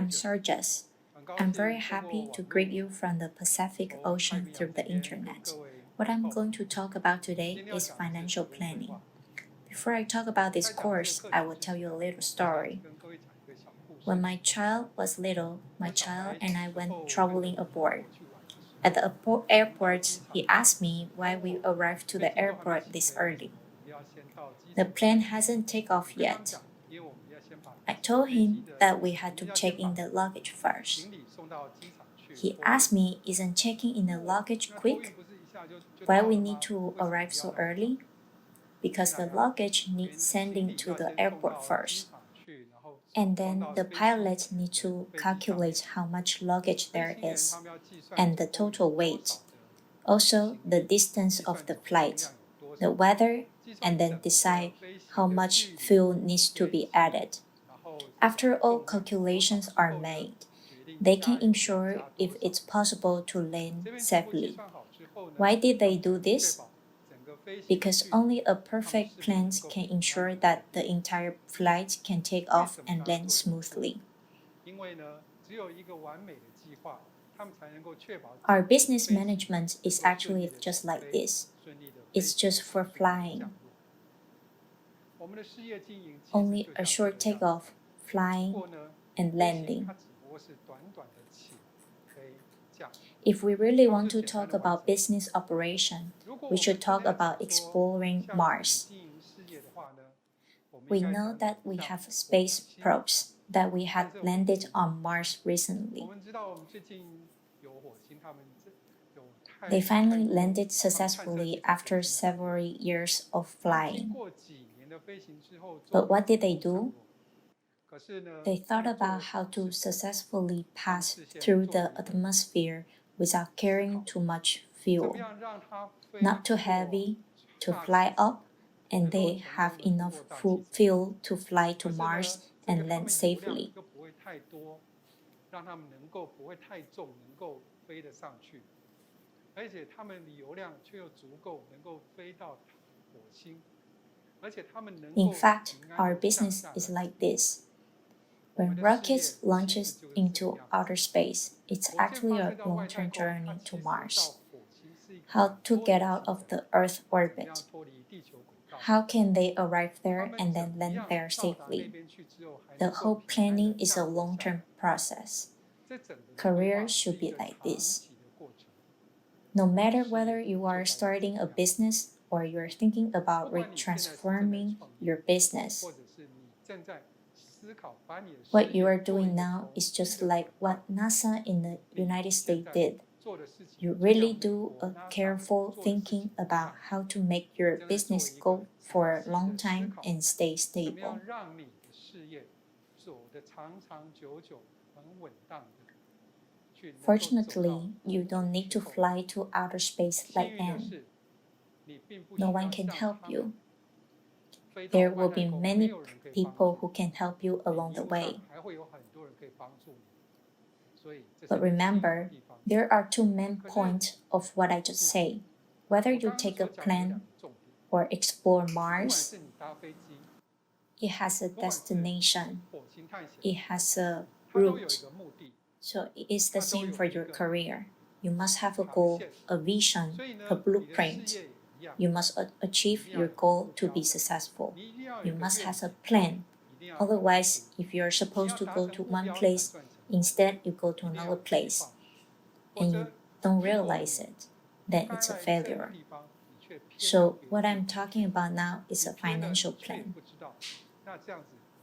I'm Sarjas. I'm very happy to greet you from the Pacific Ocean through the internet. What I'm going to talk about today is financial planning. Before I talk about this course, I will tell you a little story. When my child was little, my child and I went traveling abroad. At the airport, he asked me why we arrived to the airport this early. The plane hasn't taken off yet. I told him that we had to check in the luggage first. He asked me, isn't checking in the luggage quick? Why we need to arrive so early? Because the luggage needs sending to the airport first. And then the pilot needs to calculate how much luggage there is and the total weight. Also, the distance of the flight, the weather, and then decide how much fuel needs to be added. After all calculations are made, they can ensure if it's possible to land safely. Why did they do this? Because only a perfect plan can ensure that the entire flight can take off and land smoothly. Our business management is actually just like this. It's just for flying. Only a short takeoff, flying, and landing. If we really want to talk about business operation, we should talk about exploring Mars. We know that we have space probes that we had landed on Mars recently. They finally landed successfully after several years of flying. But what did they do? They thought about how to successfully pass through the atmosphere without carrying too much fuel. Not too heavy to fly up, and they have enough fuel to fly to Mars and land safely. In fact, our business is like this. When rockets launches into outer space, it's actually a long-term journey to Mars. How to get out of the Earth orbit? How can they arrive there and then land there safely? The whole planning is a long-term process. Career should be like this. No matter whether you are starting a business or you're thinking about transforming your business, what you are doing now is just like what NASA in the United States did. You really do a careful thinking about how to make your business go for a long time and stay stable. Fortunately, you don't need to fly to outer space like them. No one can help you. There will be many people who can help you along the way. But remember, there are two main points of what I just said. Whether you take a plane or explore Mars, it has a destination. It has a route. So it is the same for your career. You must have a goal, a vision, a blueprint. You must achieve your goal to be successful. You must have a plan. Otherwise, if you are supposed to go to one place, instead you go to another place, and you don't realize it, then it's a failure. So what I'm talking about now is a financial plan.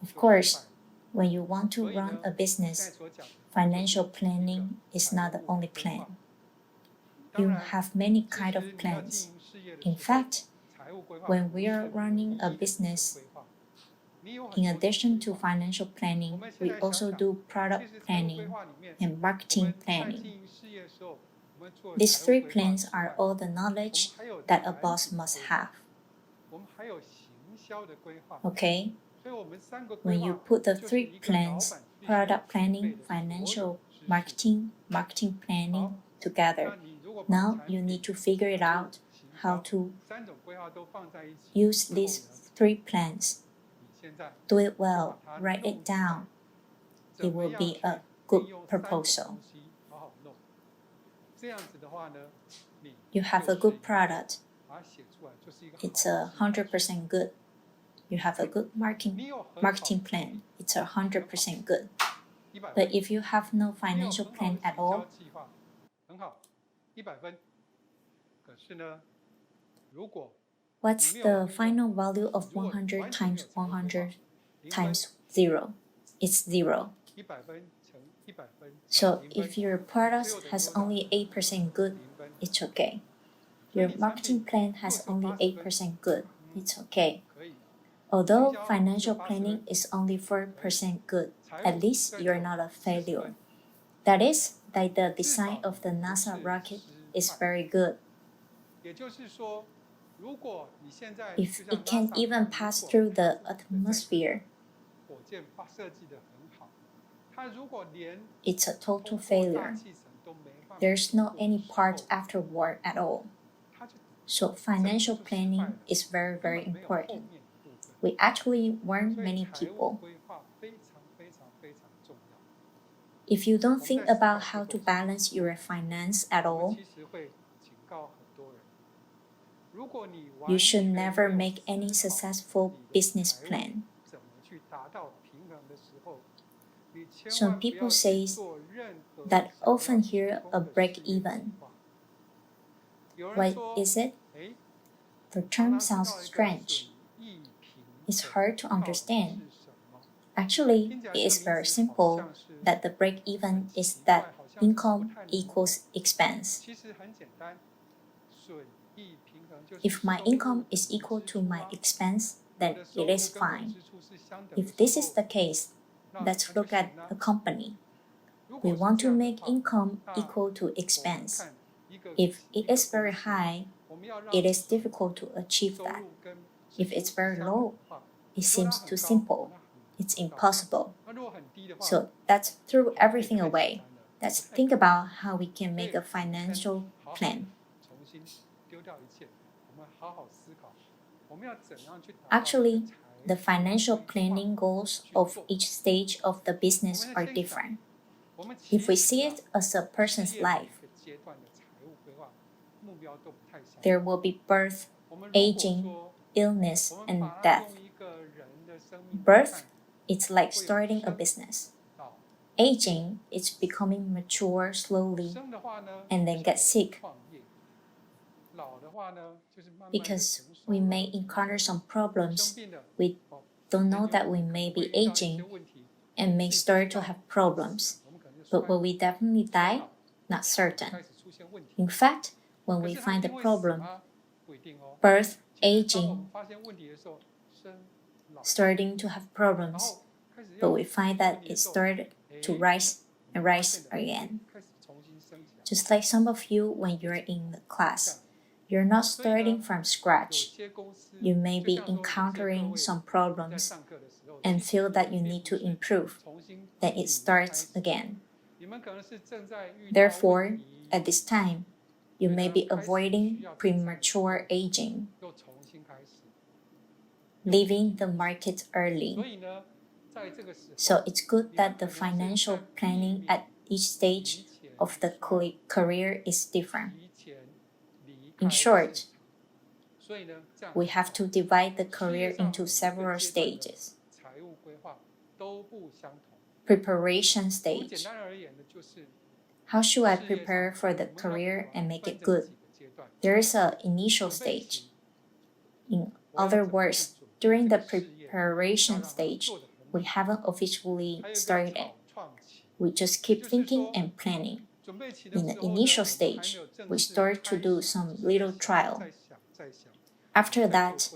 Of course, when you want to run a business, financial planning is not the only plan. You have many kinds of plans. In fact, when we are running a business, in addition to financial planning, we also do product planning and marketing planning. These three plans are all the knowledge that a boss must have. Okay? When you put the three plans, product planning, financial, marketing planning together, now you need to figure it out how to use these three plans. Do it well, write it down. It will be a good proposal. You have a good product. It's 100% good. You have a good marketing plan. It's 100% good. But if you have no financial plan at all, what's the final value of 100 times 100 times 0? It's 0. So if your product has only 8% good, it's okay. Your marketing plan has only 8% good, it's okay. Although financial planning is only 4% good, at least you're not a failure. That is, that the design of the NASA rocket is very good. If it can even pass through the atmosphere, it's a total failure. There's no any part afterward at all. So financial planning is very, very important. We actually warn many people. If you don't think about how to balance your finance at all, you should never make any successful business plan. Some people say that often hear a break-even. Why is it? The term sounds strange. It's hard to understand. Actually, it is very simple that the break-even is that income equals expense. If my income is equal to my expense, then it is fine. If this is the case, let's look at a company. We want to make income equal to expense. If it is very high, it is difficult to achieve that. If it's very low, it seems too simple. It's impossible. So let's throw everything away. Let's think about how we can make a financial plan. Actually, the financial planning goals of each stage of the business are different. If we see it as a person's life, there will be birth, aging, illness, and death. Birth, it's like starting a business. Aging, it's becoming mature slowly and then get sick. Because we may encounter some problems, we don't know that we may be aging and may start to have problems. But will we definitely die? Not certain. In fact, when we find the problem, birth, aging, starting to have problems, but we find that it started to rise and rise again. Just like some of you when you're in the class, you're not starting from scratch. You may be encountering some problems and feel that you need to improve. Then it starts again. Therefore, at this time, you may be avoiding premature aging, leaving the market early. So it's good that the financial planning at each stage of the career is different. In short, we have to divide the career into several stages. Preparation stage. How should I prepare for the career and make it good? There is an initial stage. In other words, during the preparation stage, we haven't officially started. We just keep thinking and planning. In the initial stage, we start to do some little trial. After that,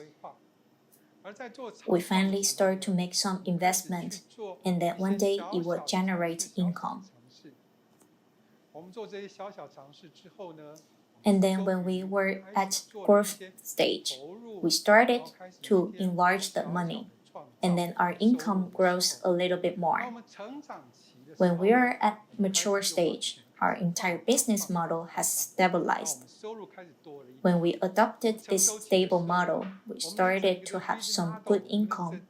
we finally start to make some investment, and then one day it will generate income. And then when we were at growth stage, we started to enlarge the money, and then our income grows a little bit more. When we are at mature stage, our entire business model has stabilized. When we adopted this stable model, we started to have some good income,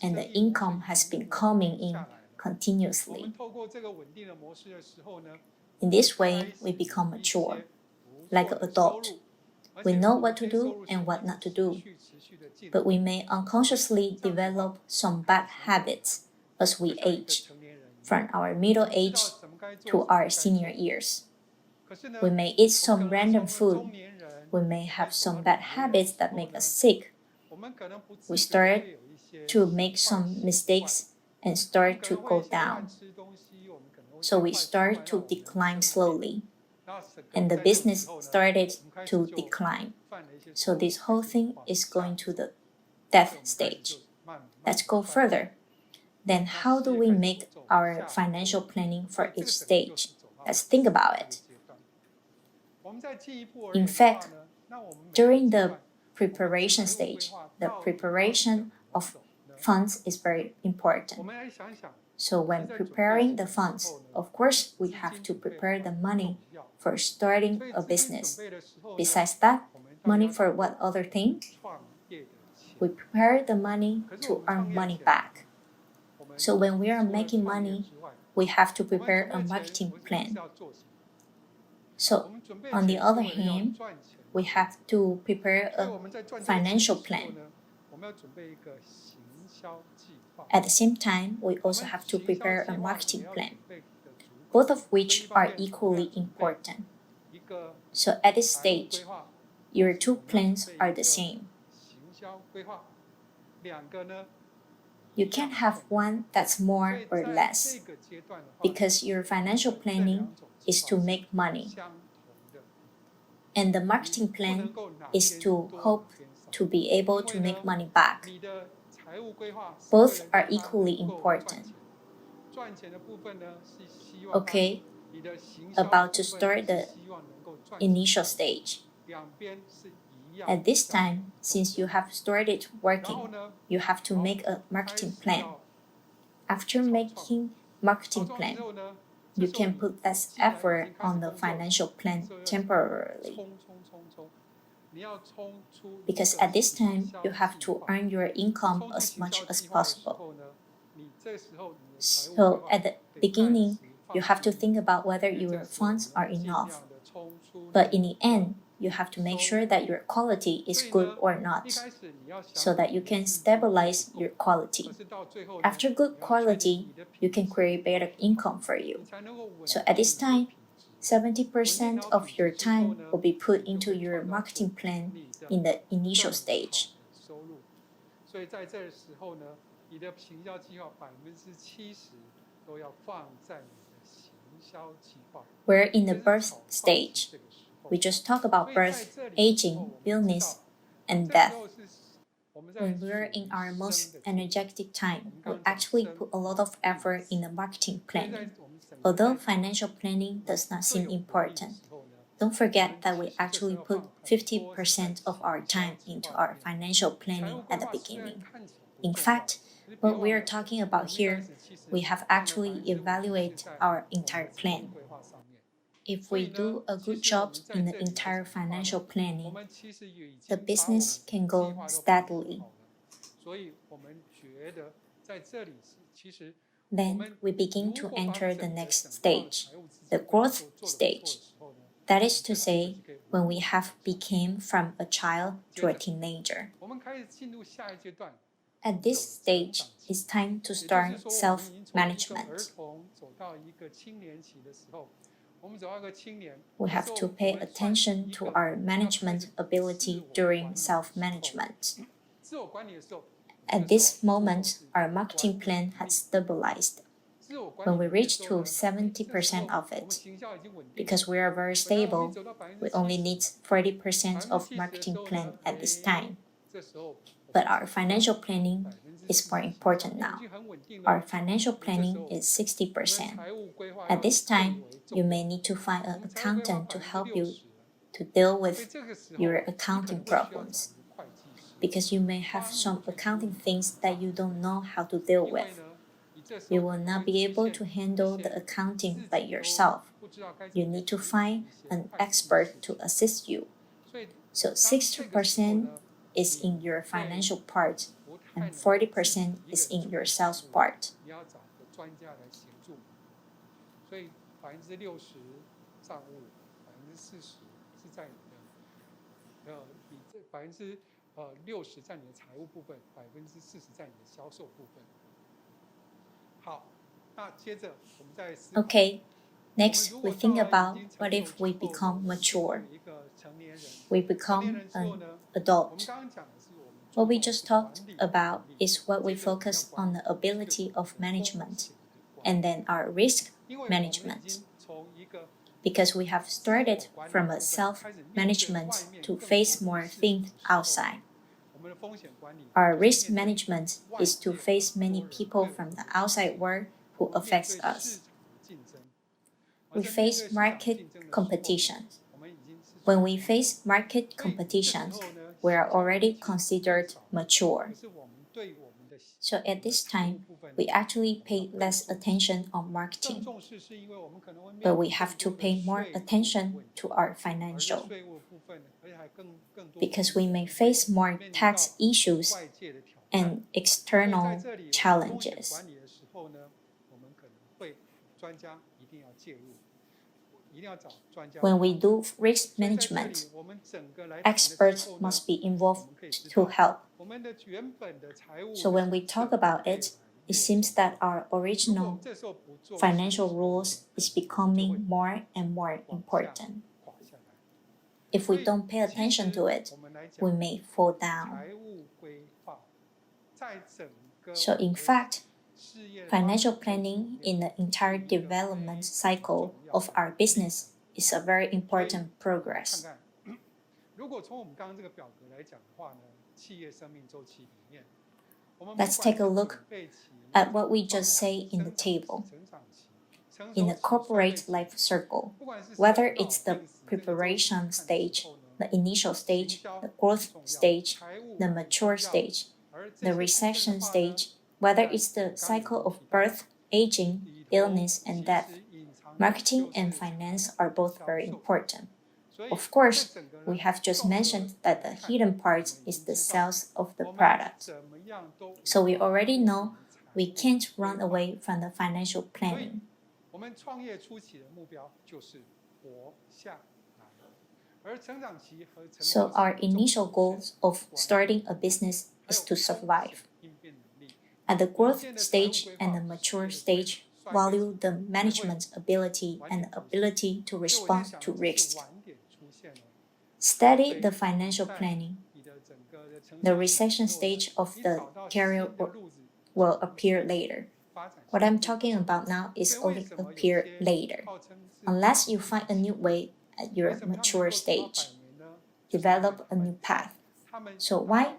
and the income has been coming in continuously. In this way, we become mature, like an adult. We know what to do and what not to do, but we may unconsciously develop some bad habits as we age, from our middle age to our senior years. We may eat some random food. We may have some bad habits that make us sick. We start to make some mistakes and start to go down. So we start to decline slowly, and the business started to decline. So this whole thing is going to the death stage. Let's go further. Then how do we make our financial planning for each stage? Let's think about it. In fact, during the preparation stage, the preparation of funds is very important. So when preparing the funds, of course, we have to prepare the money for starting a business. Besides that, money for what other thing? We prepare the money to earn money back. So when we are making money, we have to prepare a marketing plan. So on the other hand, we have to prepare a financial plan. At the same time, we also have to prepare a marketing plan, both of which are equally important. So at this stage, your two plans are the same. You can't have one that's more or less, because your financial planning is to make money, and the marketing plan is to hope to be able to make money back. Both are equally important. Okay, about to start the initial stage. At this time, since you have started working, you have to make a marketing plan. After making marketing plan, you can put less effort on the financial plan temporarily. Because at this time, you have to earn your income as much as possible. So at the beginning, you have to think about whether your funds are enough. But in the end, you have to make sure that your quality is good or not, so that you can stabilize your quality. After good quality, you can create better income for you. So at this time, 70% of your time will be put into your marketing plan in the initial stage. We're in the birth stage. We just talked about birth, aging, illness, and death. When we're in our most energetic time, we actually put a lot of effort in the marketing planning. Although financial planning does not seem important, don't forget that we actually put 50% of our time into our financial planning at the beginning. In fact, what we are talking about here, we have actually evaluated our entire plan. If we do a good job in the entire financial planning, the business can go steadily. Then we begin to enter the next stage, the growth stage. That is to say, when we have become from a child to a teenager. At this stage, it's time to start self-management. We have to pay attention to our management ability during self-management. At this moment, our marketing plan has stabilized. When we reach to 70% of it, because we are very stable, we only need 40% of marketing plan at this time. But our financial planning is more important now. Our financial planning is 60%. At this time, you may need to find an accountant to help you to deal with your accounting problems, because you may have some accounting things that you don't know how to deal with. You will not be able to handle the accounting by yourself. You need to find an expert to assist you. So 60% is in your financial part, and 40% is in your sales part. Okay, next we think about what if we become mature, we become an adult. What we just talked about is what we focus on the ability of management and then our risk management. Because we have started from a self-management to face more things outside. Our risk management is to face many people from the outside world who affects us. We face market competition. When we face market competition, we are already considered mature. So at this time, we actually pay less attention on marketing, but we have to pay more attention to our financial, because we may face more tax issues and external challenges. When we do risk management, experts must be involved to help. So when we talk about it, it seems that our original financial rules is becoming more and more important. If we don't pay attention to it, we may fall down. So in fact, financial planning in the entire development cycle of our business is a very important progress. Let's take a look at what we just say in the table. In the corporate life circle, whether it's the preparation stage, the initial stage, the growth stage, the mature stage, the recession stage, whether it's the cycle of birth, aging, illness, and death, marketing and finance are both very important. Of course, we have just mentioned that the hidden part is the sales of the product. So we already know we can't run away from the financial planning. So our initial goals of starting a business is to survive. At the growth stage and the mature stage, value the management ability and the ability to respond to risks. Study the financial planning. The recession stage of the career will appear later. What I'm talking about now is only appear later, unless you find a new way at your mature stage. Develop a new path. So why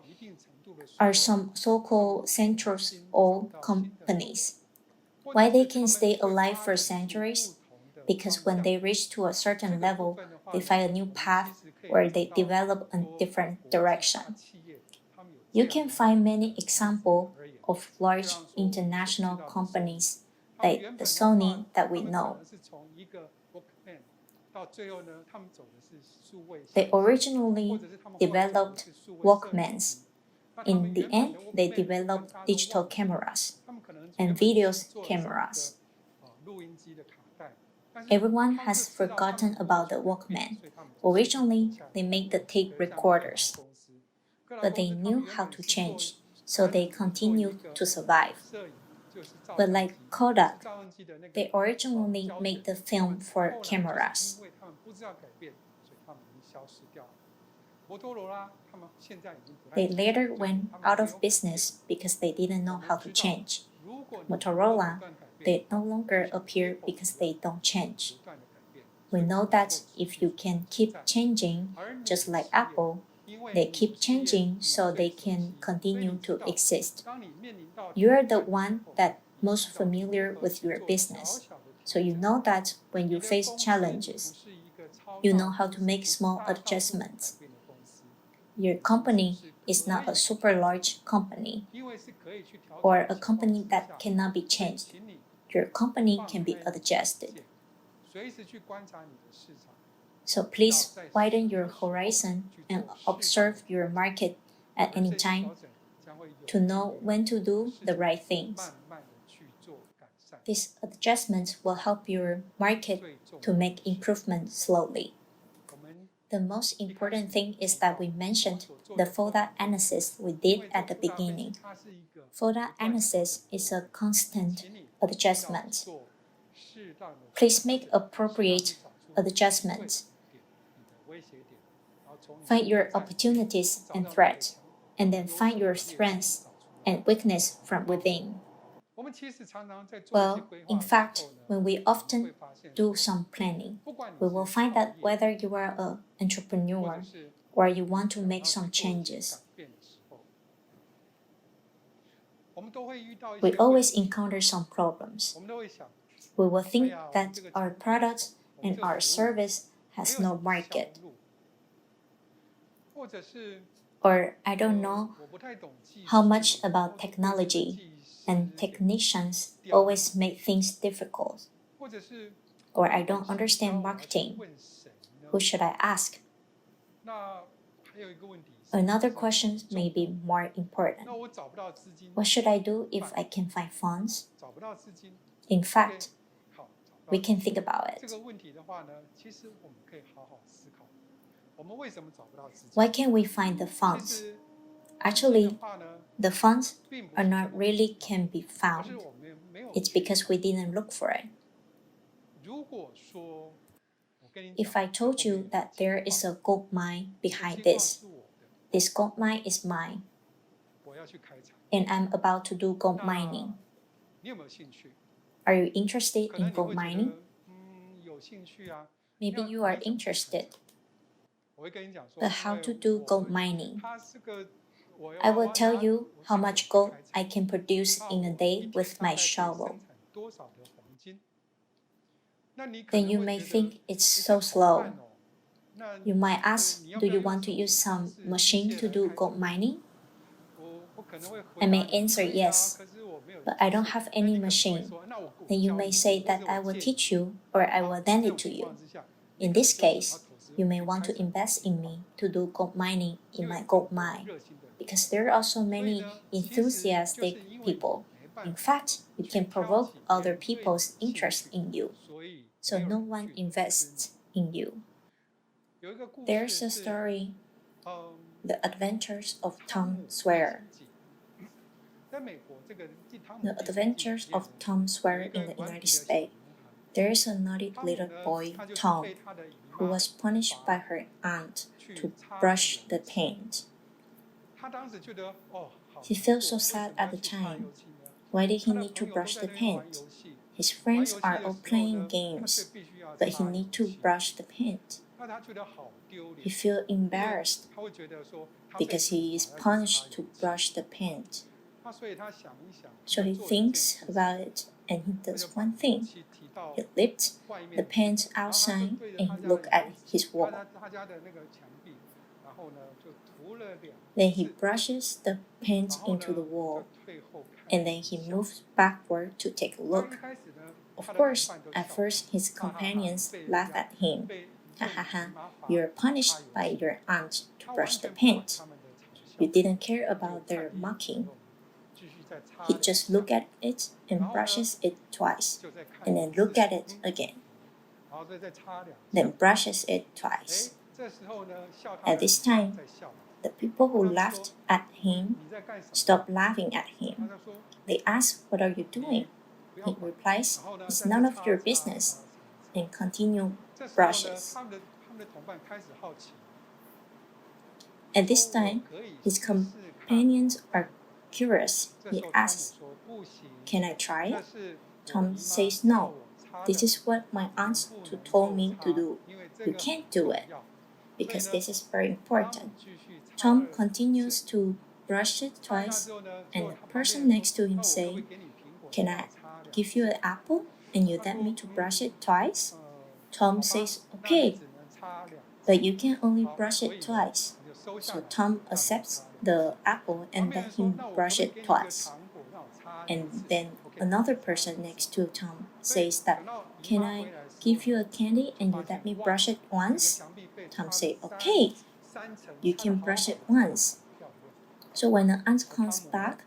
are some so-called centuries-old companies? Why they can stay alive for centuries? Because when they reach to a certain level, they find a new path or they develop a different direction. You can find many examples of large international companies like the Sony that we know. They originally developed Walkmans. In the end, they developed digital cameras and video cameras. Everyone has forgotten about the Walkman. Originally, they made the tape recorders, but they knew how to change, so they continued to survive. But like Kodak, they originally made the film for cameras. They later went out of business because they didn't know how to change. Motorola, they no longer appear because they don't change. We know that if you can keep changing, just like Apple, they keep changing so they can continue to exist. You're the one that most familiar with your business, so you know that when you face challenges, you know how to make small adjustments. Your company is not a super large company or a company that cannot be changed. Your company can be adjusted. So please widen your horizon and observe your market at any time to know when to do the right things. These adjustments will help your market to make improvements slowly. The most important thing is that we mentioned the FODA analysis we did at the beginning. FODA analysis is a constant adjustment. Please make appropriate adjustments. Find your opportunities and threats, and then find your strengths and weakness from within. Well, in fact, when we often do some planning, we will find that whether you are an entrepreneur or you want to make some changes, we always encounter some problems. We will think that our product and our service has no market. Or I don't know how much about technology, and technicians always make things difficult. Or I don't understand marketing. Who should I ask? Another question may be more important. What should I do if I can find funds? In fact, we can think about it. Why can't we find the funds? Actually, the funds are not really can be found. It's because we didn't look for it. If I told you that there is a gold mine behind this gold mine is mine, and I'm about to do gold mining. Are you interested in gold mining? Maybe you are interested. But how to do gold mining? I will tell you how much gold I can produce in a day with my shovel. Then you may think it's so slow. You might ask, do you want to use some machine to do gold mining? I may answer yes, but I don't have any machine. Then you may say that I will teach you or I will lend it to you. In this case, you may want to invest in me to do gold mining in my gold mine, because there are also many enthusiastic people. In fact, you can provoke other people's interest in you, so no one invests in you. There's a story, The Adventures of Tom Sawyer. The Adventures of Tom Sawyer in the United States. There is a naughty little boy, Tom, who was punished by her aunt to brush the paint. He felt so sad at the time. Why did he need to brush the paint? His friends are all playing games, but he needs to brush the paint. He feels embarrassed because he is punished to brush the paint. So he thinks about it and he does one thing. He lifts the paint outside and he looks at his wall. Then he brushes the paint into the wall, and then he moves backward to take a look. Of course, at first his companions laugh at him. Ha ha ha, you're punished by your aunt to brush the paint. You didn't care about their mocking. He just looks at it and brushes it twice, and then look at it again. Then brushes it twice. At this time, the people who laughed at him stopped laughing at him. They ask, "What are you doing?" He replies, "It's none of your business," and continue brushes. At this time, his companions are curious. He asks, "Can I try it?" Tom says, "No. This is what my aunt told me to do. You can't do it, because this is very important." Tom continues to brush it twice, and the person next to him says, "Can I give you an apple and you let me to brush it twice?" Tom says, "Okay, but you can only brush it twice." So Tom accepts the apple and let him brush it twice. And then another person next to Tom says that, "Can I give you a candy and you let me brush it once?" Tom says, "Okay, you can brush it once." So when the aunt comes back,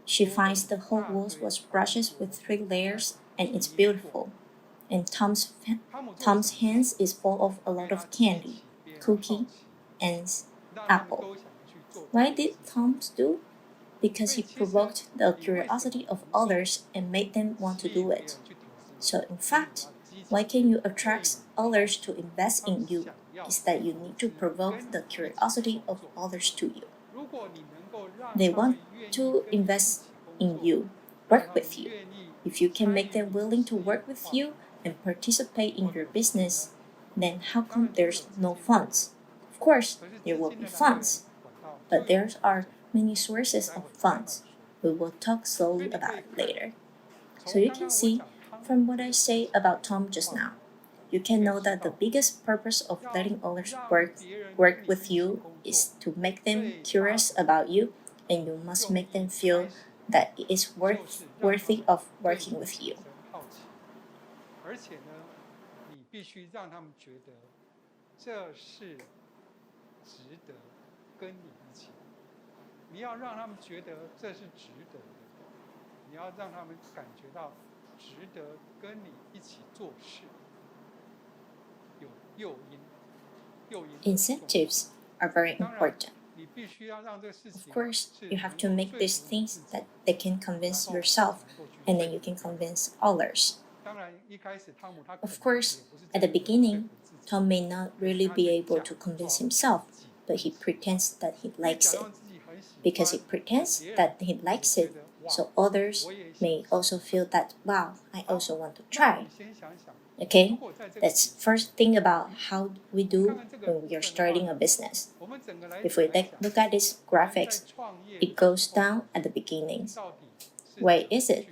she finds the whole walls was brushes with 3 layers and it's beautiful. And Tom's hands is full of a lot of candy, cookie, and apple. Why did Tom do? Because he provoked the curiosity of others and made them want to do it. So in fact, why can you attract others to invest in you is that you need to provoke the curiosity of others to you. They want to invest in you, work with you. If you can make them willing to work with you and participate in your business, then how come there's no funds? Of course, there will be funds, but there are many sources of funds. We will talk slowly about it later. So you can see from what I say about Tom just now, you can know that the biggest purpose of letting others work with you is to make them curious about you, and you must make them feel that it is worthy of working with you. 而且呢，你必须让他们觉得这是值得跟你一起。你要让他们觉得这是值得的，你要让他们感觉到值得跟你一起做事。有诱因。Incentives are very important. Of course, you have to make these things that they can convince yourself, and then you can convince others. Of course, at the beginning, Tom may not really be able to convince himself, but he pretends that he likes it. Because he pretends that he likes it, so others may also feel that, wow, I also want to try. Okay, that's first thing about how we do when we are starting a business. If we look at this graphics, it goes down at the beginning. Why is it?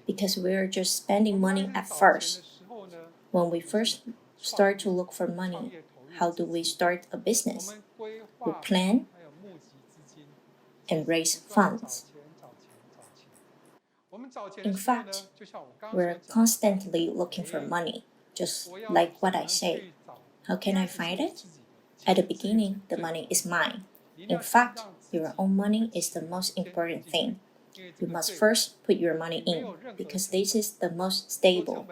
Because we are just spending money at first. When we first start to look for money, how do we start a business? We plan and raise funds. In fact, we're constantly looking for money, just like what I say. How can I find it? At the beginning, the money is mine. In fact, your own money is the most important thing. You must first put your money in, because this is the most stable.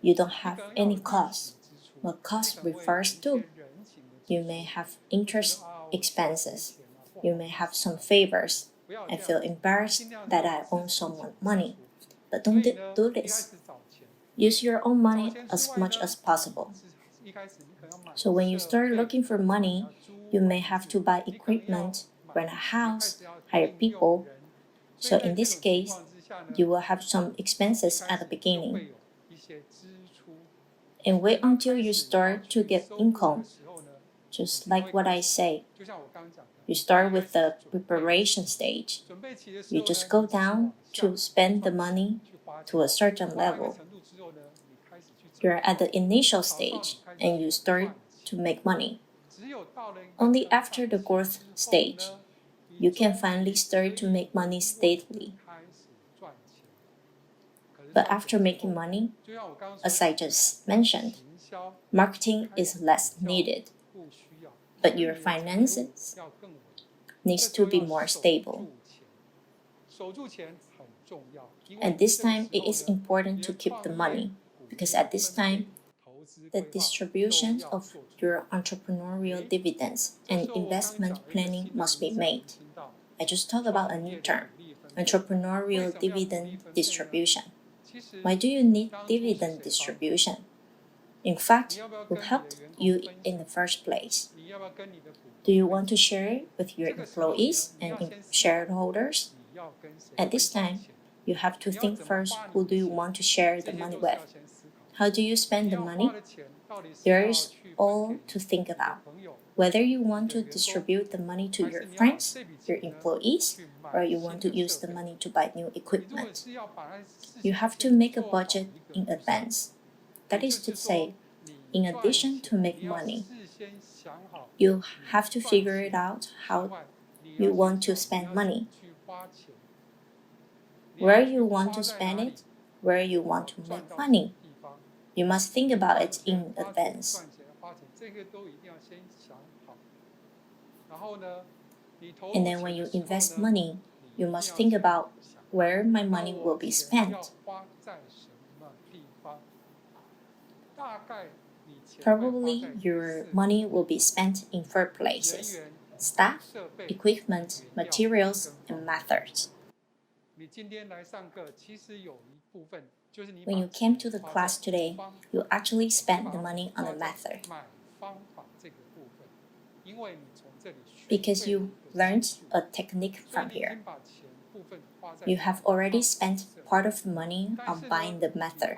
You don't have any cost. What cost refers to? You may have interest expenses. You may have some favors. I feel embarrassed that I owe someone money. But don't do this. Use your own money as much as possible. So when you start looking for money, you may have to buy equipment, rent a house, hire people. So in this case, you will have some expenses at the beginning. And wait until you start to get income. Just like what I say, you start with the preparation stage. You just go down to spend the money to a certain level. You're at the initial stage and you start to make money. Only after the growth stage, you can finally start to make money steadily. But after making money, as I just mentioned, marketing is less needed. But your finances needs to be more stable. At this time, it is important to keep the money, because at this time, the distribution of your entrepreneurial dividends and investment planning must be made. I just talked about a new term, entrepreneurial dividend distribution. Why do you need dividend distribution? In fact, who helped you in the first place? Do you want to share it with your employees and shareholders? At this time, you have to think first, who do you want to share the money with? How do you spend the money? There is all to think about. Whether you want to distribute the money to your friends, your employees, or you want to use the money to buy new equipment. You have to make a budget in advance. That is to say, in addition to make money, you have to figure it out how you want to spend money, where you want to spend it, where you want to make money. You must think about it in advance. And then when you invest money, you must think about where my money will be spent. Probably your money will be spent in 4 places: staff, equipment, materials, and methods. When you came to the class today, you actually spent the money on the method because you learned a technique from here. You have already spent part of the money on buying the method.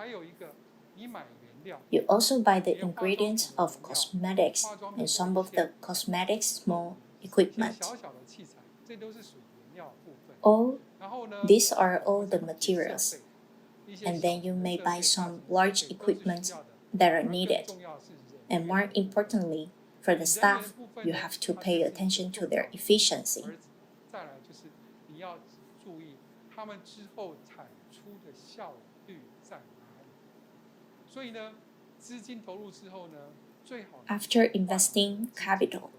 You also buy the ingredients of cosmetics and some of the cosmetics small equipment. These are all the materials. And then you may buy some large equipment that are needed. And more importantly, for the staff, you have to pay attention to their efficiency. After investing capital,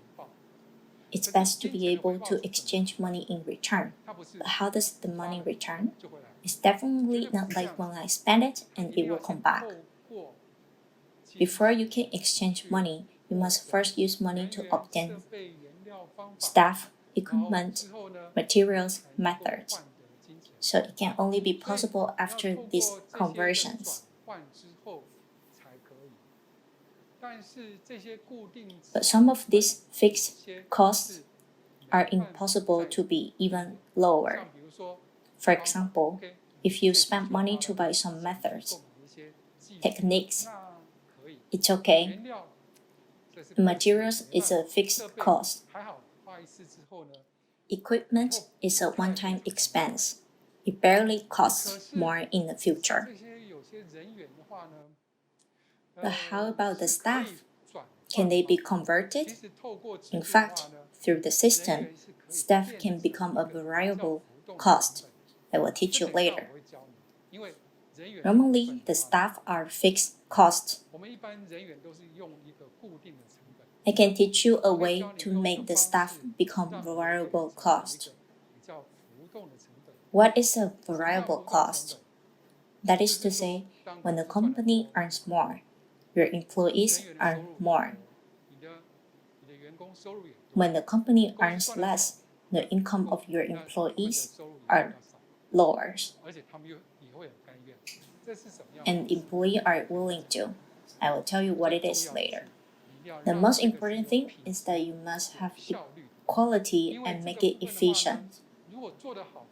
it's best to be able to exchange money in return. But how does the money return? It's definitely not like when I spend it and it will come back. Before you can exchange money, you must first use money to obtain staff, equipment, materials, methods. So it can only be possible after these conversions. But some of these fixed costs are impossible to be even lower. For example, if you spend money to buy some methods, techniques, it's okay. Materials is a fixed cost. Equipment is a one-time expense. It barely costs more in the future. But how about the staff? Can they be converted? In fact, through the system, staff can become a variable cost. I will teach you later. Normally, the staff are fixed costs. I can teach you a way to make the staff become variable cost. What is a variable cost? That is to say, when the company earns more, your employees earn more. When the company earns less, the income of your employees are lower. And employees are willing to. I will tell you what it is later. The most important thing is that you must have quality and make it efficient.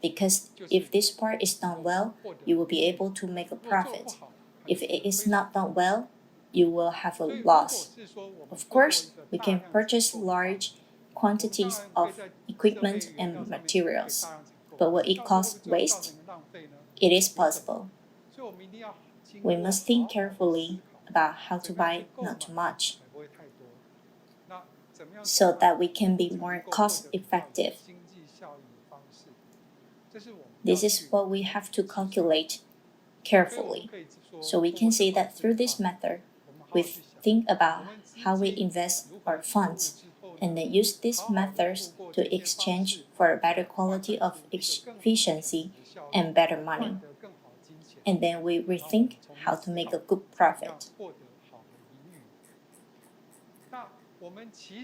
Because if this part is done well, you will be able to make a profit. If it is not done well, you will have a loss. Of course, we can purchase large quantities of equipment and materials, but will it cause waste? It is possible. We must think carefully about how to buy not too much, so that we can be more cost-effective. This is what we have to calculate carefully, so we can see that through this method, we think about how we invest our funds and then use these methods to exchange for a better quality of efficiency and better money. And then we rethink how to make a good profit.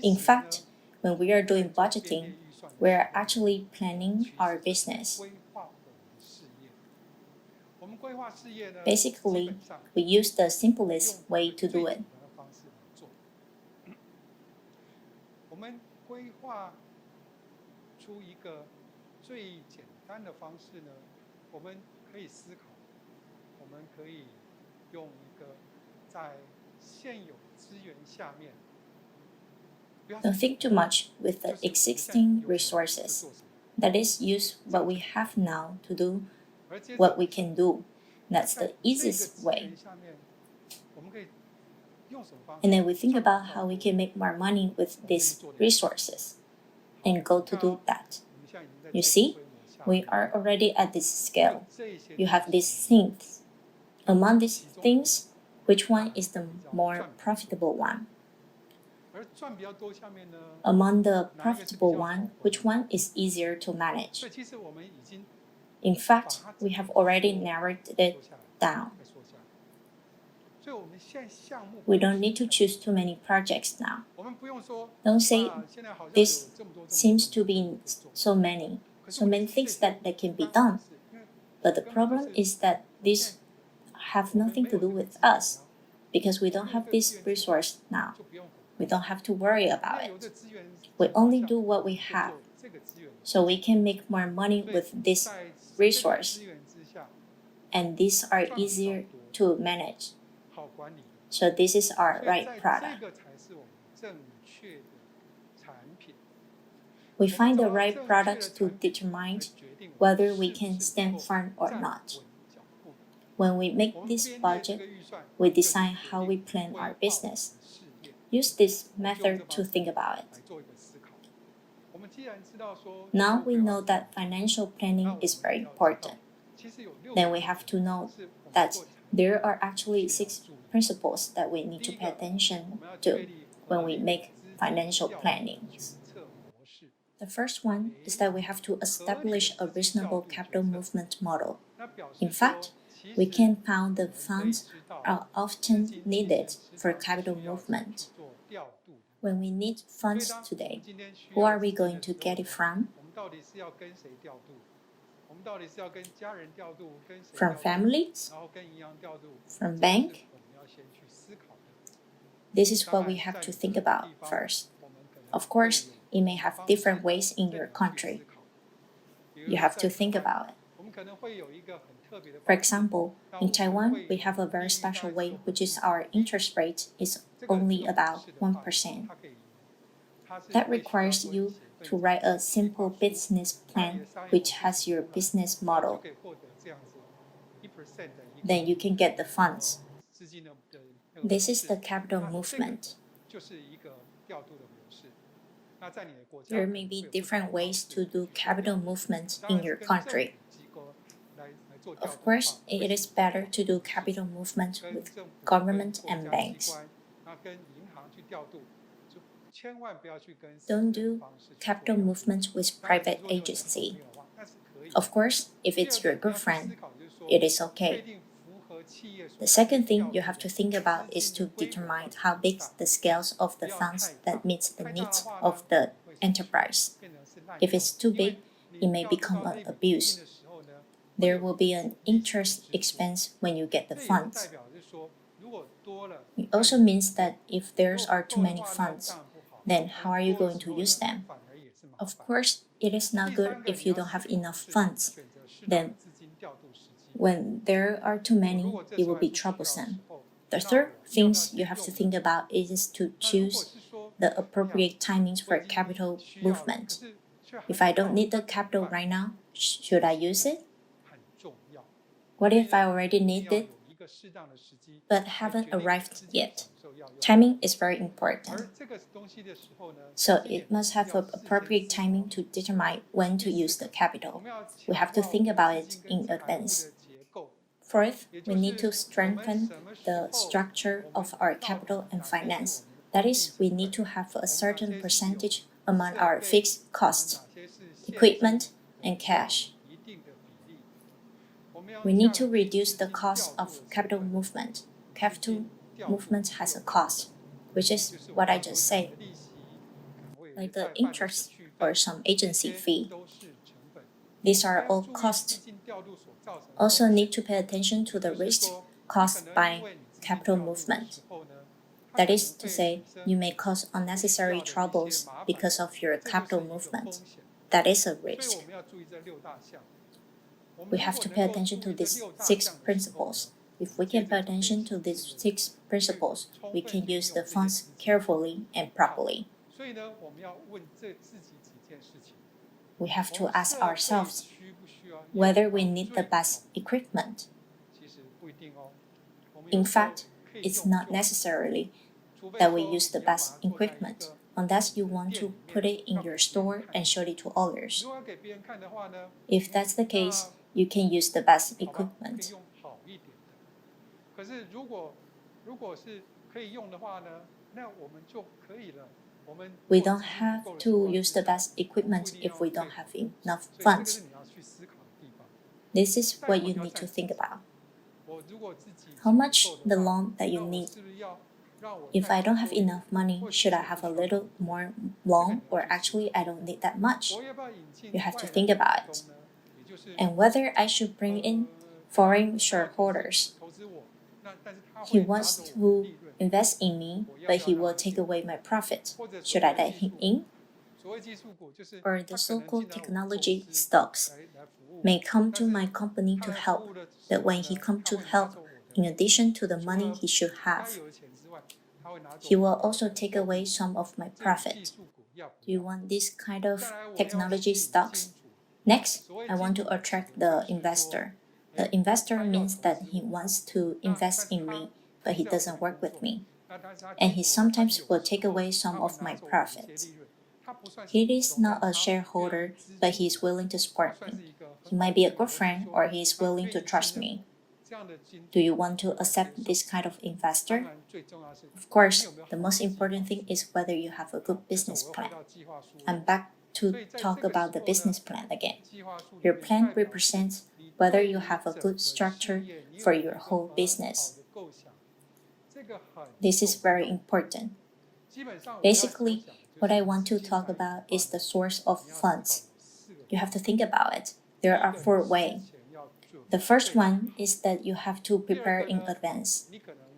In fact, when we are doing budgeting, we are actually planning our business. Basically, we use the simplest way to do it. Don't think too much with the existing resources. That is, use what we have now to do what we can do. That's the easiest way. And then we think about how we can make more money with these resources and go to do that. You see, we are already at this scale. You have these things. Among these things, which one is the more profitable one? 而赚比较多下面呢， Among the profitable one, which one is easier to 所 manage? 以其实我们已经 In fact, we have already narrowed it down. 再说下来，所以我们现在项目 We don't need to choose too many projects now. 我们不用说 Don't say 现在好像有 this 这么多 seems to be so many things that can be done. But the problem is that these have nothing to do with us because we don't have this resource now. 就不用 We don't have to worry about 有 it. 的资源 We only do what we have 这个资源， so we can make more money with this 在 resource, 资源之下 and these are easier to manage. 好管理， So this is our 所以 right 在 product. 这个才是我们正确的产品。 We find the right products to determine whether we can stand firm or not. When we make this budget, we decide how we plan our business. Use this method to think about it. Now we know that financial planning is very important. Then we have to know that there are actually 6 principles that we need to pay attention to when we make financial planning. The first one is that we have to establish a reasonable capital movement model. In fact, we can count the funds are often needed for capital movement. When we need funds today, who are we going to get it from? From families? From bank? This is what we have to think about first. Of course, it may have different ways in your country. You have to think about it. For example, in Taiwan, we have a very special way, which is our interest rate is only about 1%. That requires you to write a simple business plan which has your business model. Then you can get the funds. This is the capital movement. There may be different ways to do capital movement in your country. Of course, it is better to do capital movement with government and banks. Don't do capital movement with private agency. Of course, if it's your good friend, it is okay. The second thing you have to think about is to determine how big the scales of the funds that meets the needs of the enterprise. If it's too big, it may become an abuse. There will be an interest expense when you get the funds. It also means that if there are too many funds, then how are you going to use them? Of course, it is not good if you don't have enough funds. Then, when there are too many, it will be troublesome. The third thing you have to think about is to choose the appropriate timings for capital movement. If I don't need the capital right now, should I use it? What if I already need it, but haven't arrived yet? Timing is very important. So it must have an appropriate timing to determine when to use the capital. We have to think about it in advance. Fourth, we need to strengthen the structure of our capital and finance. That is, we need to have a certain percentage among our fixed costs, equipment, and cash. We need to reduce the cost of capital movement. Capital movement has a cost, which is what I just said, like the interest or some agency fee. These are all costs. Also need to pay attention to the risk caused by capital movement. That is to say, you may cause unnecessary troubles because of your capital movement. That is a risk. We have to pay attention to these 6 principles. If we can pay attention to these 6 principles, we can use the funds carefully and properly. We have to ask ourselves whether we need the best equipment. In fact, it's not necessarily that we use the best equipment unless you want to put it in your store and show it to others. If that's the case, you can use the best equipment. 如果是可以用的话呢，那我们就可以了。We don't have to use the best equipment if we don't have enough funds. This is what you need to think about. How much the loan that you need? If I don't have enough money, should I have a little more loan, or actually I don't need that much? You have to think about it. And whether I should bring in foreign shareholders. He wants to invest in me, but he will take away my profit. Should I let him in? Or the so-called technology stocks may come to my company to help, but when he comes to help, in addition to the money he should have, he will also take away some of my profit. Do you want this kind of technology stocks? Next, I want to attract the investor. The investor means that he wants to invest in me, but he doesn't work with me, and he sometimes will take away some of my profits. He is not a shareholder, but he is willing to support me. He might be a good friend, or he is willing to trust me. Do you want to accept this kind of investor? Of course, the most important thing is whether you have a good business plan. I'm back to talk about the business plan again. Your plan represents whether you have a good structure for your whole business. This is very important. Basically, what I want to talk about is the source of funds. You have to think about it. There are 4 ways. The first one is that you have to prepare in advance.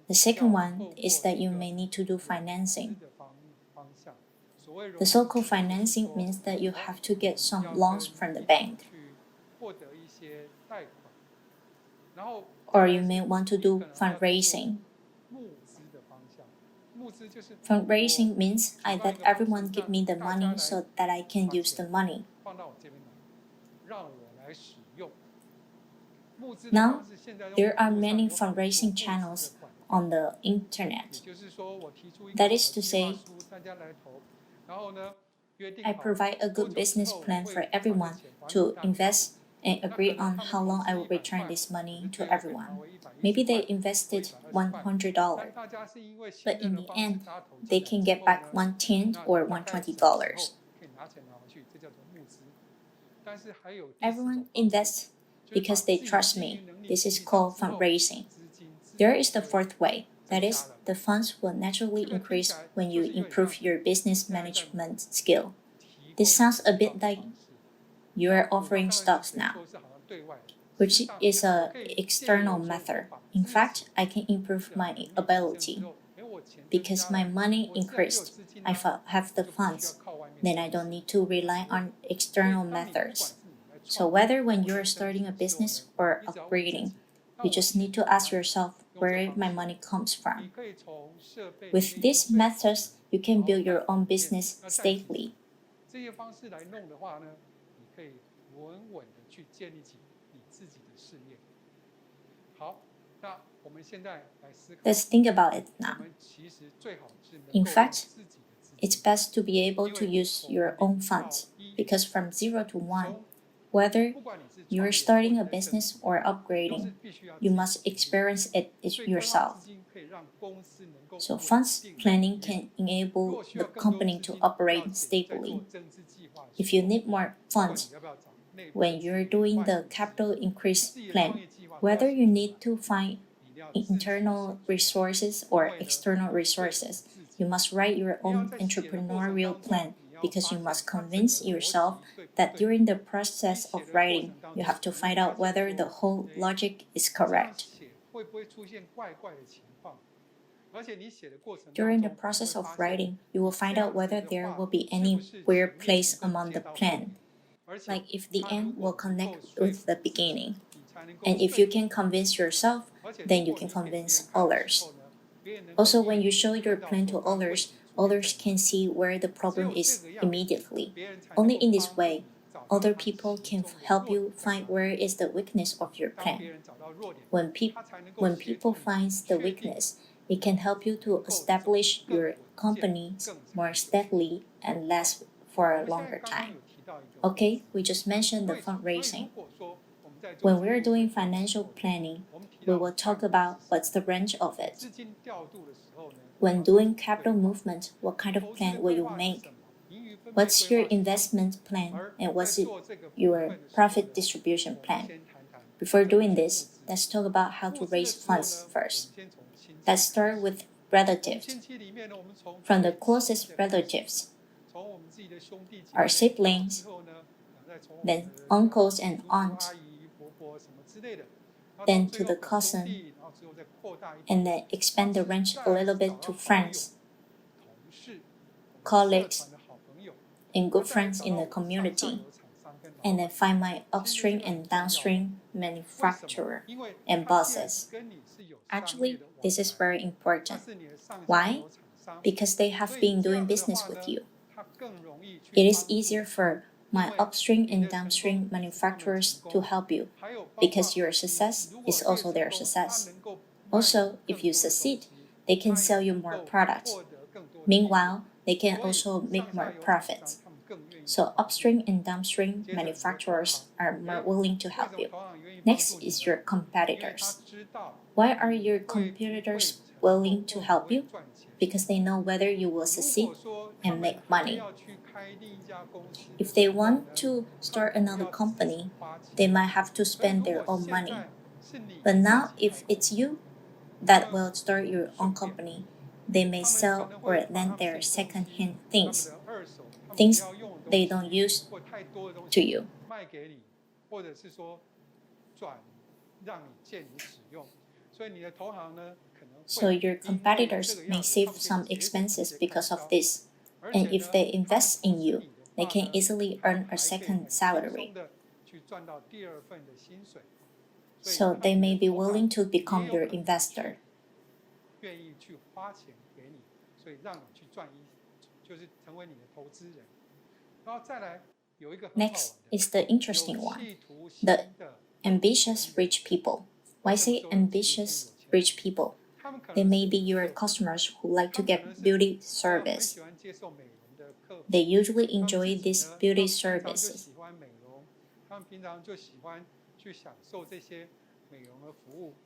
The second one is that you may need to do financing. The so-called financing means that you have to get some loans from the bank. Or you may want to do fundraising. Fundraising means I let everyone give me the money so that I can use the money. Now, there are many fundraising channels on the internet. That is to say, I provide a good business plan for everyone to invest and agree on how long I will return this money to everyone. Maybe they invested $100, but in the end, they can get back $110 or $120. Everyone invests because they trust me. This is called fundraising. There is the 4th way. That is, the funds will naturally increase when you improve your business management skill. This sounds a bit like you are offering stocks now, which is an external method. In fact, I can improve my ability. Because my money increased, I have the funds. Then I don't need to rely on external methods. So whether when you're starting a business or upgrading, you just need to ask yourself where my money comes from. With these methods, you can build your own business stably. Let's think about it now. In fact, it's best to be able to use your own funds, because from 0 to 1, whether you're starting a business or upgrading, you must experience it yourself. So funds planning can enable the company to operate stably. If you need more funds, when you're doing the capital increase plan, whether you need to find internal resources or external resources, you must write your own entrepreneurial plan, because you must convince yourself that during the process of writing, you have to find out whether the whole logic is correct. During the process of writing, you will find out whether there will be any weird place among the plan, like if the end will connect with the beginning. And if you can convince yourself, then you can convince others. Also, when you show your plan to others, others can see where the problem is immediately. Only in this way, other people can help you find where is the weakness of your plan. When people find the weakness, it can help you to establish your company more steadily and last for a longer time. Okay, we just mentioned the fundraising. When we're doing financial planning, we will talk about what's the range of it. 资金调度的时候呢， When doing capital movement, what kind of plan will you make? What's your investment plan and what's your profit distribution plan? Before doing this, let's talk about how to raise funds first. Let's start with relatives. From the closest relatives, our siblings, then uncles and aunts, then to the cousin, and then expand the range a little bit to friends, colleagues, and good friends in the community, and then find my upstream and downstream manufacturer and bosses. Actually, this is very important. Why? Because they have been doing business with you. It is easier for my upstream and downstream manufacturers to help you because your success is also their success. Also, if you succeed, they can sell you more products. Meanwhile, they can also make more profits. So upstream and downstream manufacturers are more willing to help you. Next is your competitors. Why are your competitors willing to help you? Because they know whether you will succeed and make money. If they want to start another company, they might have to spend their own money. But now, if it's you that will start your own company, they may sell or lend their second-hand things they don't use to you. So your competitors may save some expenses because of this. And if they invest in you, they can easily earn a second salary. So they may be willing to become your investor. Next is the interesting one, the ambitious rich people. Why say ambitious rich people? They may be your customers who like to get beauty service. They usually enjoy these beauty services.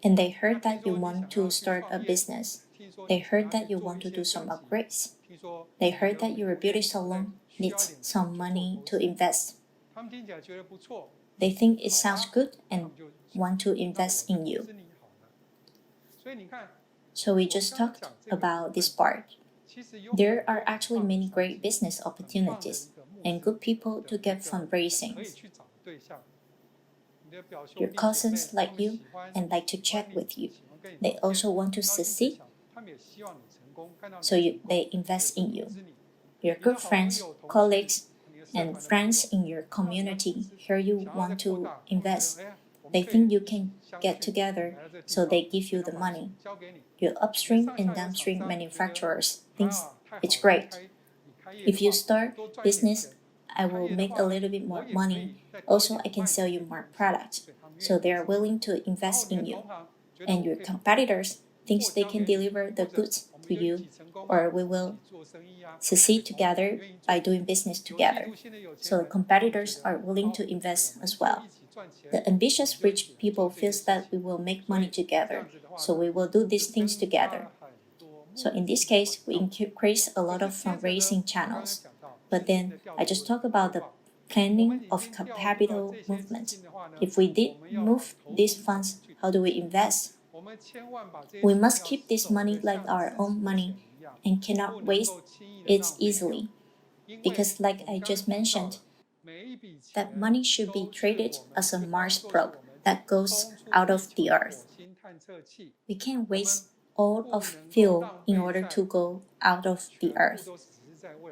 And they heard that you want to start a business. They heard that you want to do some upgrades. They heard that your beauty salon needs some money to invest. They think it sounds good and want to invest in you. So we just talked about this part. There are actually many great business opportunities and good people to get fundraising. Your cousins like you and like to chat with you. They also want to succeed, so they invest in you. Your good friends, colleagues, and friends in your community hear you want to invest. They think you can get together, so they give you the money. Your upstream and downstream manufacturers think it's great. If you start business, I will make a little bit more money. Also, I can sell you more products. So they are willing to invest in you. And your competitors think they can deliver the goods to you, or we will succeed together by doing business together. So competitors are willing to invest as well. The ambitious rich people feel that we will make money together, so we will do these things together. So in this case, we increase a lot of fundraising channels. But then I just talk about the planning of capital movement. If we did move these funds, how do we invest? We must keep this money like our own money and cannot waste it easily. Because like I just mentioned, that money should be treated as a Mars probe that goes out of the Earth. We can't waste all of fuel in order to go out of the Earth.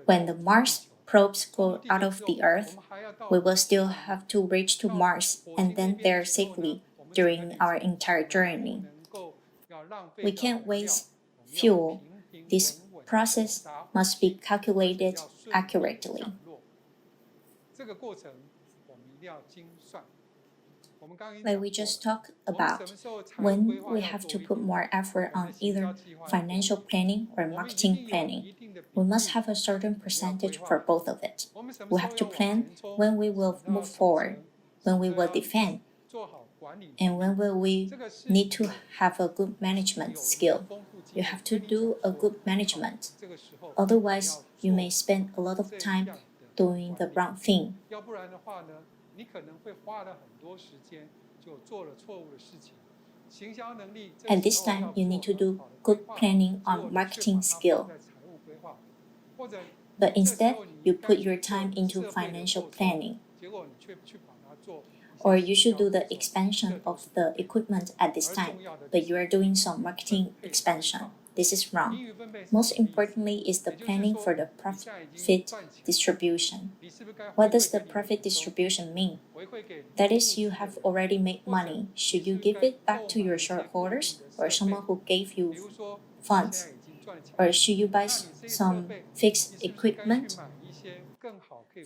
When the Mars probes go out of the Earth, we will still have to reach to Mars and then there safely during our entire journey. We can't waste fuel. This process must be calculated accurately. Like we just talked about, when we have to put more effort on either financial planning or marketing planning, we must have a certain percentage for both of it. We have to plan when we will move forward, when we will defend, And when will we need to have a good management skill? You have to do a good management. Otherwise, you may spend a lot of time doing the wrong thing. At this time, you need to do good planning on marketing skill. But instead, you put your time into financial planning. Or you should do the expansion of the equipment at this time, but you are doing some marketing expansion. This is wrong. Most importantly is the planning for the profit distribution. What does the profit distribution mean? That is, you have already made money. Should you give it back to your shareholders or someone who gave you funds? Or should you buy some fixed equipment?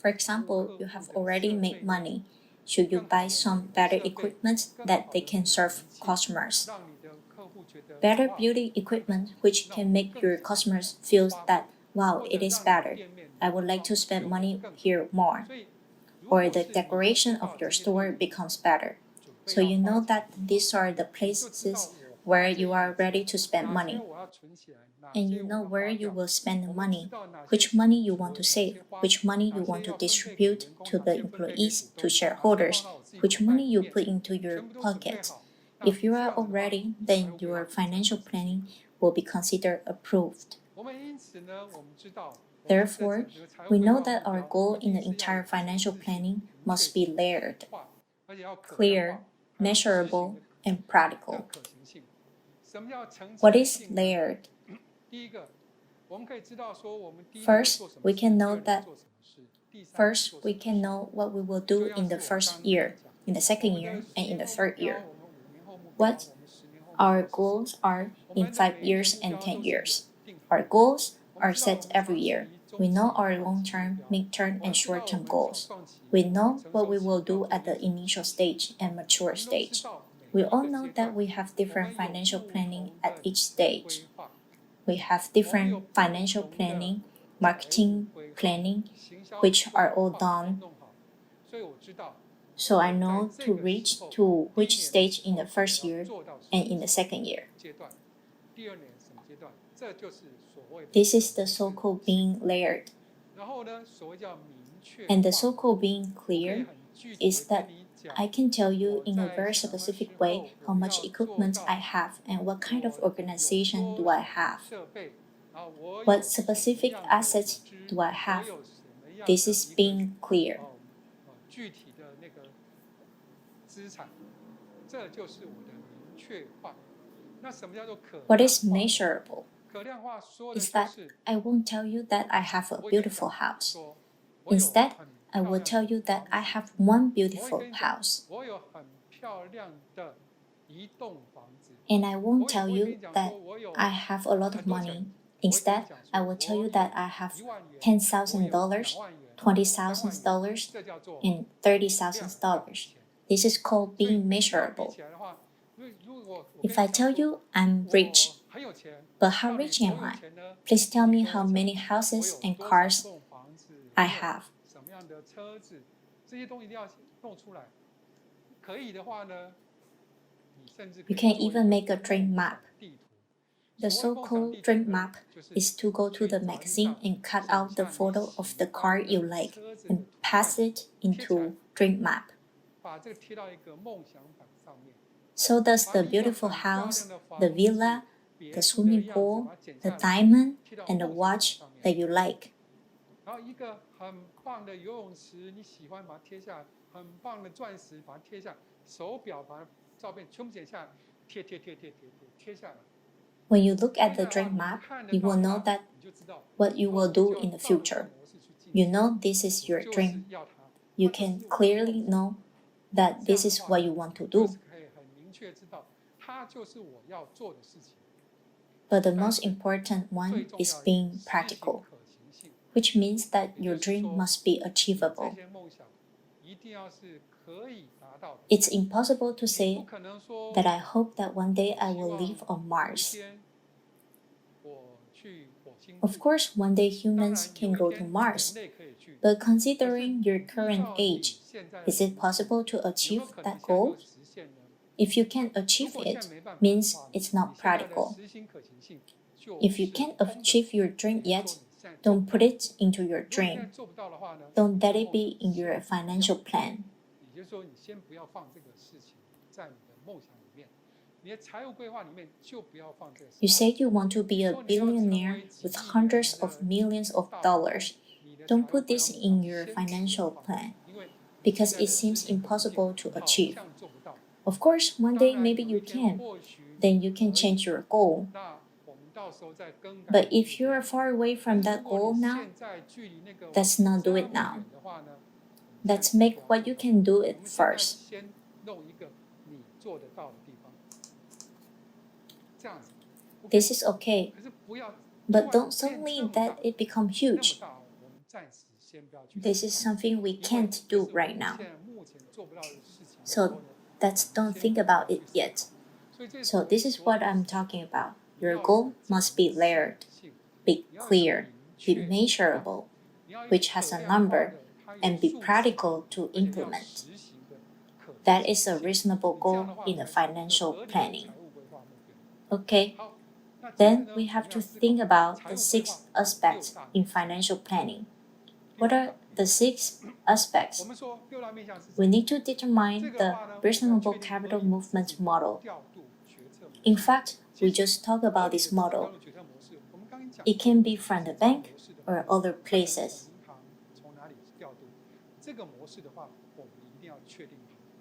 For example, you have already made money. Should you buy some better equipment that they can serve customers? Better beauty equipment which can make your customers feel that, wow, it is better. I would like to spend money here more. Or the decoration of your store becomes better. So you know that these are the places where you are ready to spend money. And you know where you will spend the money, which money you want to save, which money you want to distribute to the employees, to shareholders, which money you put into your pocket. If you are all ready, then your financial planning will be considered approved. Therefore, we know that our goal in the entire financial planning must be layered, clear, measurable, and practical. What is layered? First, we can know what we will do in the first year, in the second year, and in the third year. What our goals are in 5 years and 10 years. Our goals are set every year. We know our long-term, mid-term, and short-term goals. We know what we will do at the initial stage and mature stage. We all know that we have different financial planning at each stage. We have different financial planning, marketing planning, which are all done. So I know to reach to which stage in the first year and in the second year. This is the so-called being layered. And the so-called being clear is that I can tell you in a very specific way how much equipment I have and what kind of organization do I have. What specific assets do I have? This is being clear. What is measurable? Is that I won't tell you that I have a beautiful house. Instead, I will tell you that I have one beautiful house. And I won't tell you that I have a lot of money. Instead, I will tell you that I have $10,000, $20,000, and $30,000. This is called being measurable. If I tell you I'm rich, but how rich am I? Please tell me how many houses and cars I have. You can even make a dream map. The so-called dream map is to go to the magazine and cut out the photo of the car you like and pass it into dream map. So does the beautiful house, the villa, the swimming pool, the diamond, and the watch that you like. When you look at the dream map, you will know that what you will do in the future. You know this is your dream. You can clearly know that this is what you want to do. But the most important one is being practical, which means that your dream must be achievable. It's impossible to say that I hope that one day I will live on Mars. Of course, one day humans can go to Mars, but considering your current age, is it possible to achieve that goal? If you can't achieve it, means it's not practical. If you can't achieve your dream yet, don't put it into your dream. Don't let it be in your financial plan. You say you want to be a billionaire with hundreds of millions of dollars. Don't put this in your financial plan because it seems impossible to achieve. Of course, one day maybe you can. Then you can change your goal. But if you are far away from that goal now, let's not do it now. Let's make what you can do it first. This is okay, but don't suddenly let it become huge. This is something we can't do right now. So let's don't think about it yet. So this is what I'm talking about. Your goal must be layered, be clear, be measurable, which has a number, and be practical to implement. That is a reasonable goal in the financial planning. Okay, then we have to think about the 6 aspects in financial planning. What are the 6 aspects? We need to determine the reasonable capital movement model. In fact, we just talked about this model. It can be from the bank or other places.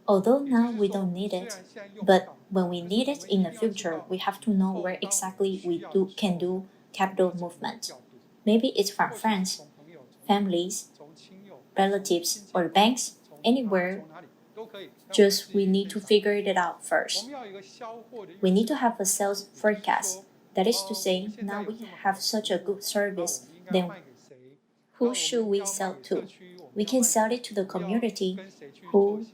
Although now we don't need it, but when we need it in the future, we have to know where exactly we can do capital movement. Maybe it's from friends, families, relatives, or banks, anywhere. Just we need to figure it out first. We need to have a sales forecast. That is to say, now we have such a good service, then who should we sell to? We can sell it to the community. Who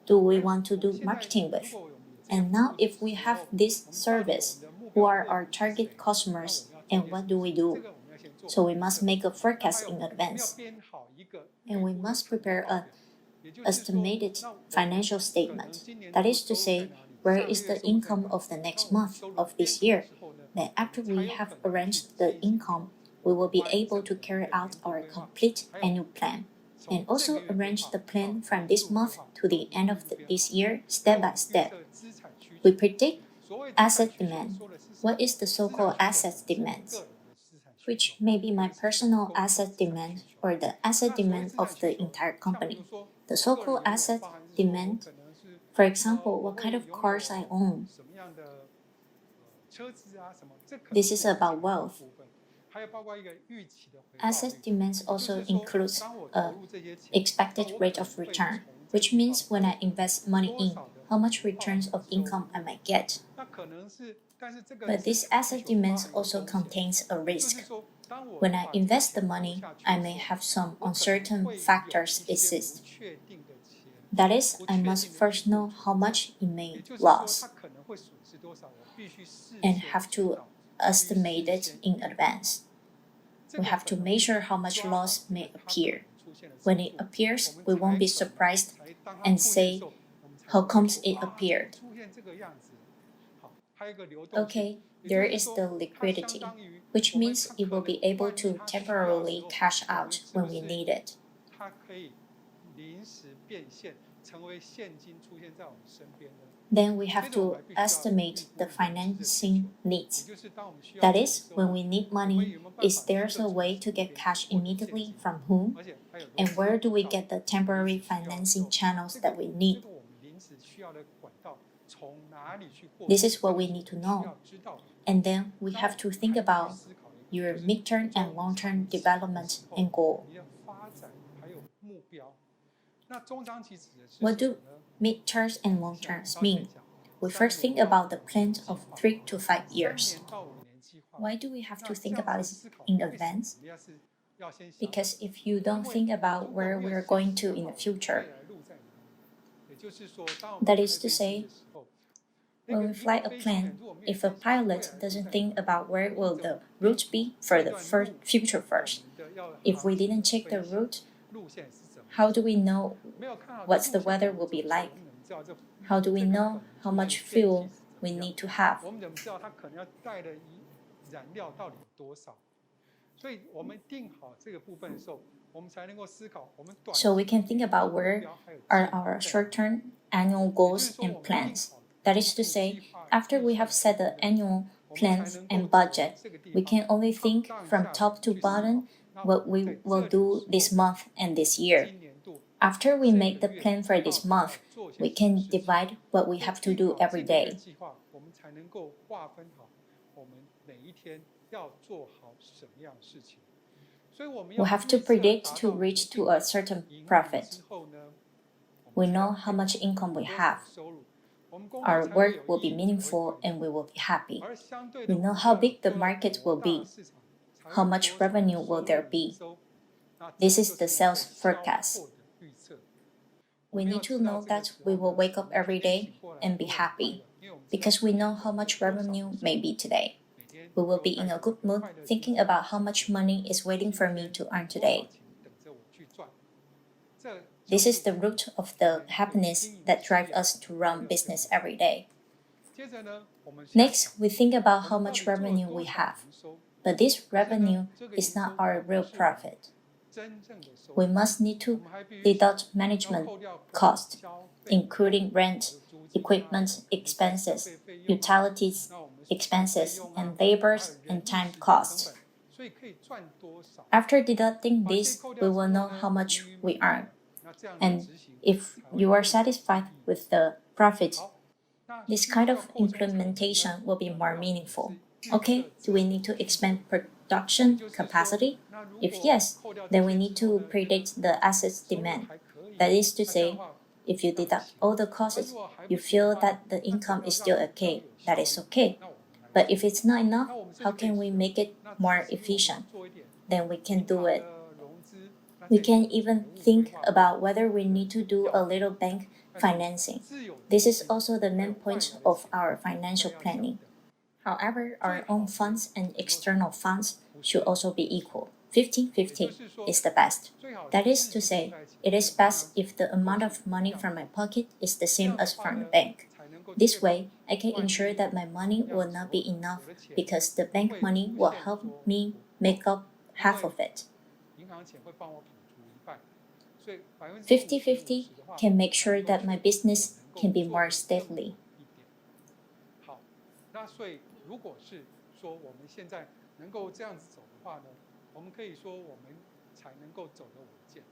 do we want to do marketing with? And now if we have this service, who are our target customers and what do we do? So we must make a forecast in advance. And we must prepare an estimated financial statement. That is to say, where is the income of the next month of this year? Then after we have arranged the income, we will be able to carry out our complete annual plan and also arrange the plan from this month to the end of this year step by step. We predict asset demand. What is the so-called asset demand? Which may be my personal asset demand or the asset demand of the entire company. The so-called asset demand, for example, what kind of cars I own. This is about wealth. Asset demands also includes expected rate of return, which means when I invest money in, how much returns of income I might get. But this asset demands also contains a risk. When I invest the money, I may have some uncertain factors exist. That is, I must first know how much it may lose and have to estimate it in advance. We have to measure how much loss may appear. When it appears, we won't be surprised and say, how comes it appeared? Okay, there is the liquidity, which means it will be able to temporarily cash out when we need it. Then we have to estimate the financing needs. That is, when we need money, is there a way to get cash immediately from whom? And where do we get the temporary financing channels that we need? This is what we need to know. And then we have to think about your midterm and long-term development and goal. What do mid-terms and long-terms mean? We first think about the plan of 3 to 5 years. Why do we have to think about it in advance? Because if you don't think about where we're going to in the future, that is to say, when we fly a plane, if a pilot doesn't think about where will the route be for the future first, if we didn't check the route, how do we know what the weather will be like? How do we know how much fuel we need to have? 我们怎么知道它可能要带的燃料到底有多少？所以我们定好这个部分的时候，我们才能够思考我们短。So we can think about where are our short-term annual goals and plans. That is to say, after we have set the annual plans and budget, we can only think from top to bottom what we will do this month and this year. After we make the plan for this month, we can divide what we have to do every day. We have to predict to reach to a certain profit. We know how much income we have. Our work will be meaningful and we will be happy. We know how big the market will be. How much revenue will there be? This is the sales forecast. We need to know that we will wake up every day and be happy because we know how much revenue may be today. We will be in a good mood thinking about how much money is waiting for me to earn today. This is the root of the happiness that drives us to run business every day. Next, we think about how much revenue we have. But this revenue is not our real profit. We must need to deduct management costs, including rent, equipment expenses, utilities expenses, and labor and time costs. After deducting this, we will know how much we earn. And if you are satisfied with the profit, this kind of implementation will be more meaningful. Okay, do we need to expand production capacity? If yes, then we need to predict the assets demand. That is to say, if you deduct all the costs, you feel that the income is still okay. That is okay. But if it's not enough, how can we make it more efficient? Then we can do it. We can even think about whether we need to do a little bank financing. This is also the main point of our financial planning. However, our own funds and external funds should also be equal. 50-50 is the best. That is to say, it is best if the amount of money from my pocket is the same as from the bank. This way, I can ensure that my money will not be enough because the bank money will help me make up half of it. 50-50 can make sure that my business can be more steadily. 那所以，如果是说我们现在能够这样子走的话呢，我们可以说我们才能够走得稳健。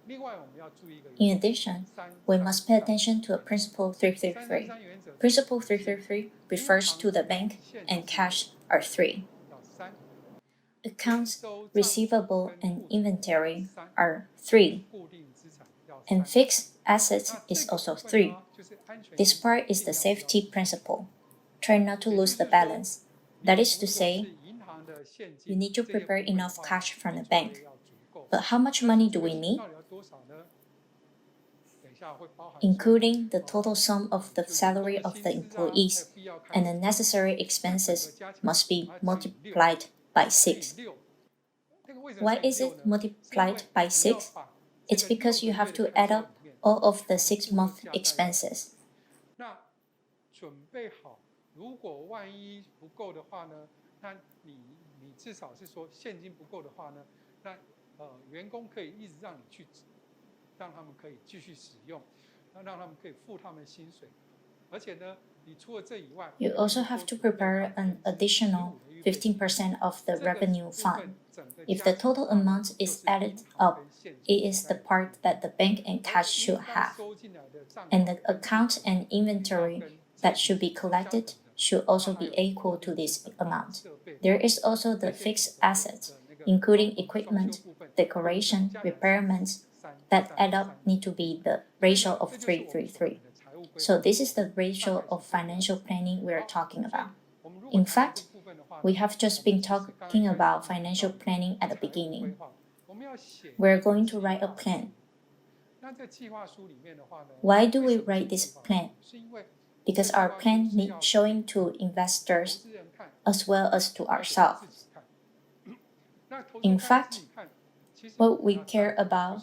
另外，我们要注意一个。In addition, we must pay attention to a principle 333. Principle 333 refers to the bank and cash are 3. Accounts receivable and inventory are 3. And fixed assets is also 3. This part is the safety principle. Try not to lose the balance. That is to say, you need to prepare enough cash from the bank. But how much money do we need? Including the total sum of the salary of the employees and the necessary expenses must be multiplied by 6. Why is it multiplied by 6? It's because you have to add up all of the 6-month expenses. 如果万一不够的话呢，那你至少是说现金不够的话呢，那员工可以一直让你去，让他们可以继续使用，让他们可以付他们的薪水，而且呢，你除了这以外 You also have to prepare an additional 15% of the revenue fund. If the total amount is added up, it is the part that the bank and cash should have, and the account and inventory that should be collected should also be equal to this amount. There is also the fixed assets, including equipment, decoration, repairments, that add up need to be the ratio of 333. So this is the ratio of financial planning we are talking about. In fact, we have just been talking about financial planning at the beginning. We're going to write a plan. Why do we write this plan? Because our plan needs showing to investors as well as to ourselves. In fact, what we care about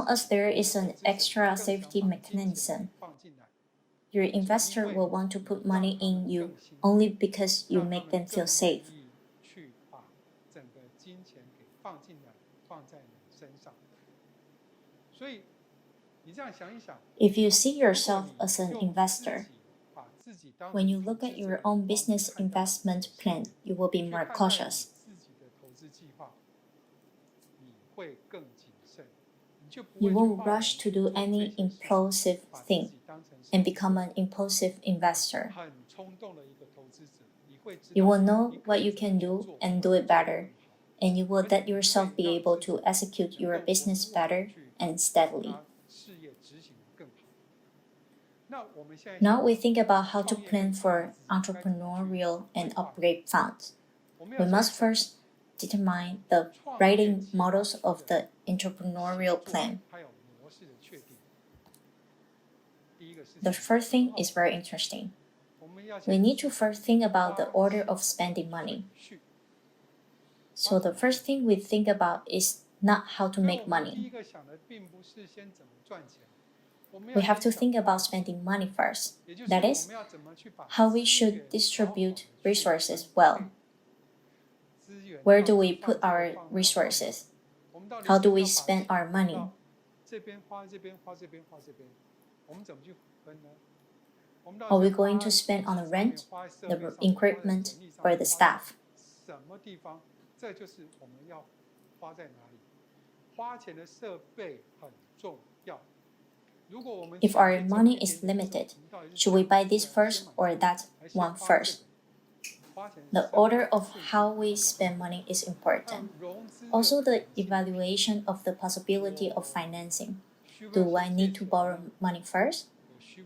long as there is an extra safety mechanism. Your investor will want to put money in you only because you make them feel safe. 去把整个金钱给放进来，放在你身上。所以你这样想一想， If you see yourself as an investor, when you look at your own business investment plan, you will be more cautious. You won't rush to do any impulsive thing and become an impulsive investor. You will know what you can do and do it better, and you will let yourself be able to execute your business better and steadily. Now we think about how to plan for entrepreneurial and upgrade funds. We must first determine the writing models of the entrepreneurial plan. The first thing is very interesting. We need to first think about the order of spending money. So the first thing we think about is not how to make money. We have to think about spending money first. That is, how we should distribute resources well. Where do we put our resources? How do we spend our money? Are we going to spend on the rent, the equipment, or the staff? If our money is limited, should we buy this first or that one first? The order of how we spend money is important. Also, the evaluation of the possibility of financing. Do I need to borrow money first?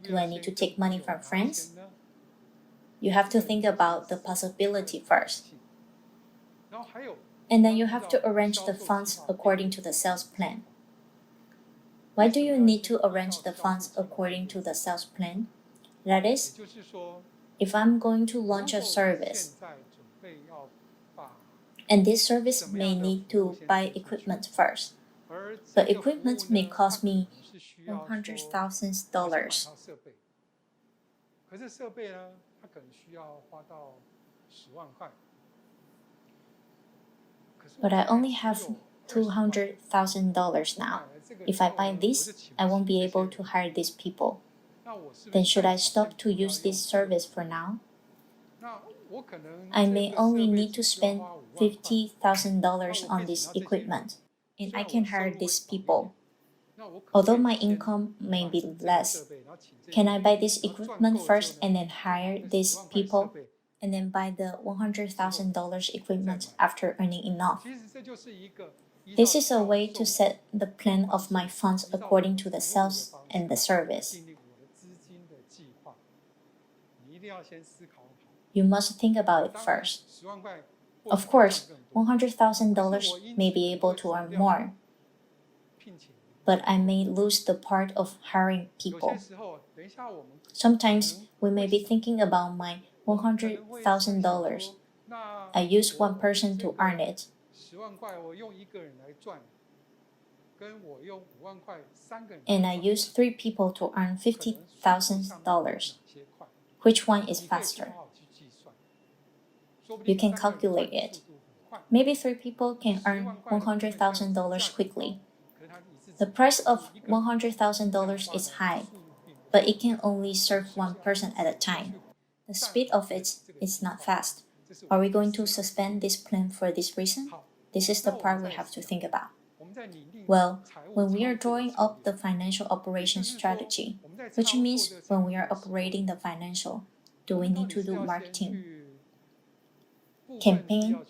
Do I need to take money from friends? You have to think about the possibility first. And then you have to arrange the funds according to the sales plan. Why do you need to arrange the funds according to the sales plan? That is, if I'm going to launch a service, and this service may need to buy equipment first, the equipment may cost me $100,000. But I only have $200,000 now. If I buy this, I won't be able to hire these people. Then should I stop to use this service for now? I may only need to spend $50,000 on this equipment, and I can hire these people. Although my income may be less, can I buy this equipment first and then hire these people, and then buy the $100,000 equipment after earning enough? This is a way to set the plan of my funds according to the sales and the service. You must think about it first. Of course, $100,000 may be able to earn more, but I may lose the part of hiring people. Sometimes we may be thinking about my $100,000. I use one person to earn it. And I use 3 people to earn $50,000. Which one is faster? You can calculate it. Maybe 3 people can earn $100,000 quickly. The price of $100,000 is high, but it can only serve one person at a time. The speed of it is not fast. Are we going to suspend this plan for this reason? This is the part we have to think about. Well, when we are drawing up the financial operations strategy, which means when we are operating the financial, do we need to do marketing, campaign,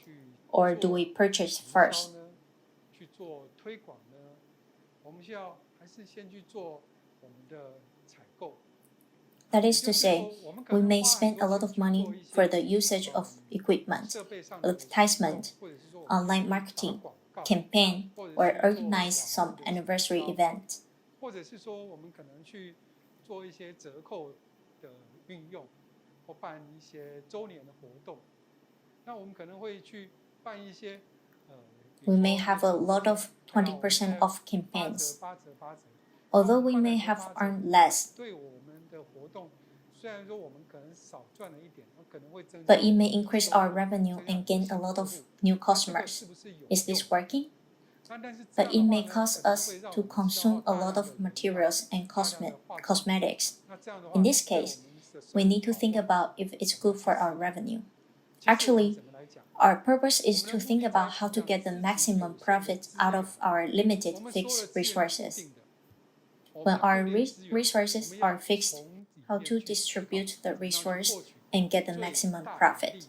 or do we purchase first? That is to say, we may spend a lot of money for the usage of equipment, advertisement, online marketing, campaign, or organize some anniversary event. We may have a lot of 20% off campaigns. Although we may have earned less, but it may increase our revenue and gain a lot of new customers. Is this working? But it may cause us to consume a lot of materials and cosmetics. In this case, we need to think about if it's good for our revenue. Actually, our purpose is to think about how to get the maximum profit out of our limited fixed resources. When our resources are fixed, how to distribute the resource and get the maximum profit.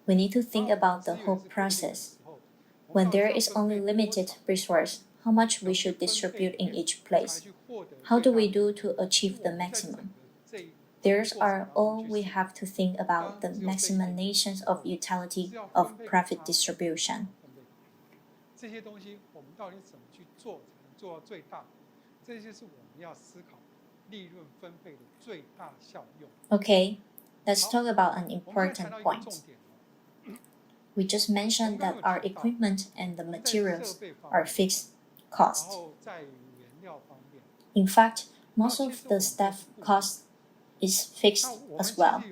We need to think about the whole process. When there is only limited resource, how much we should distribute in each place? How do we do to achieve the maximum? These are all we have to think about the maximization of utility of profit distribution. Okay, let's talk about an important point. We just mentioned that our equipment and the materials are fixed costs. In fact, most of the staff cost is fixed as well.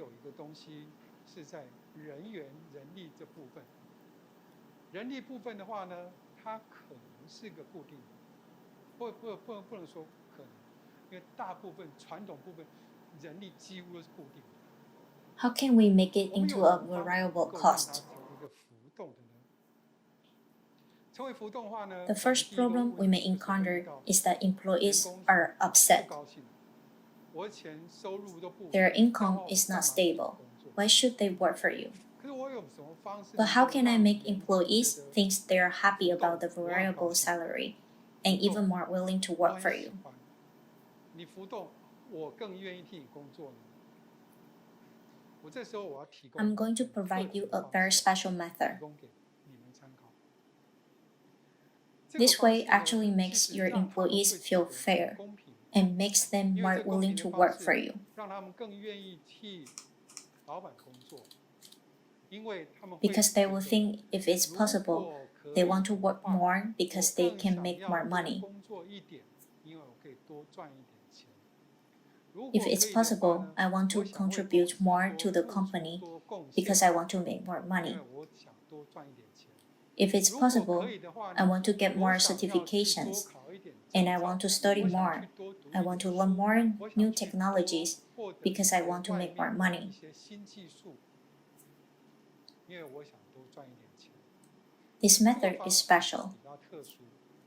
How can we make it into a variable cost? The first problem we may encounter is that employees are upset. Their income is not stable. Why should they work for you? But how can I make employees think they're happy about the variable salary and even more willing to work for you? I'm going to provide you a very special method. This way actually makes your employees feel fair and makes them more willing to work for you. Because they will think if it's possible, they want to work more because they can make more money. If it's possible, I want to contribute more to the company because I want to make more money. If it's possible, I want to get more certifications and I want to study more. I want to learn more new technologies because I want to make more money. This method is special.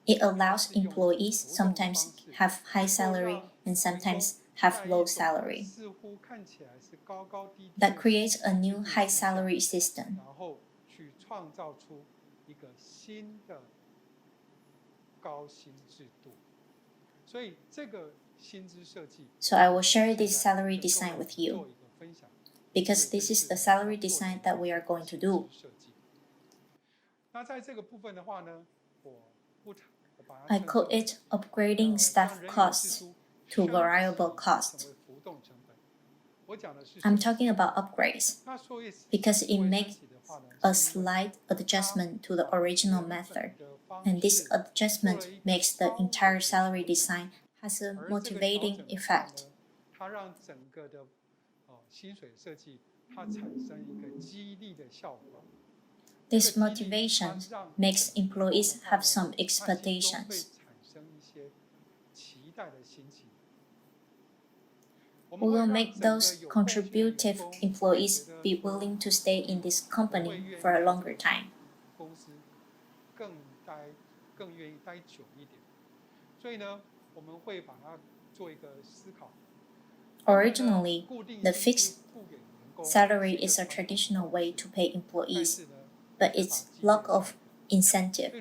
It allows employees sometimes have high salary and sometimes have low salary. That creates a new high salary system. So I will share this salary design with you because this is the salary design that we are going to do. I call it upgrading staff costs to variable cost. I'm talking about upgrades because it makes a slight adjustment to the original method, and this adjustment makes the entire salary design has a motivating effect. This motivation makes employees have some expectations. We will make those contributive employees be willing to stay in this company for a longer time. Originally, the fixed salary is a traditional way to pay employees, but it's lack of incentive.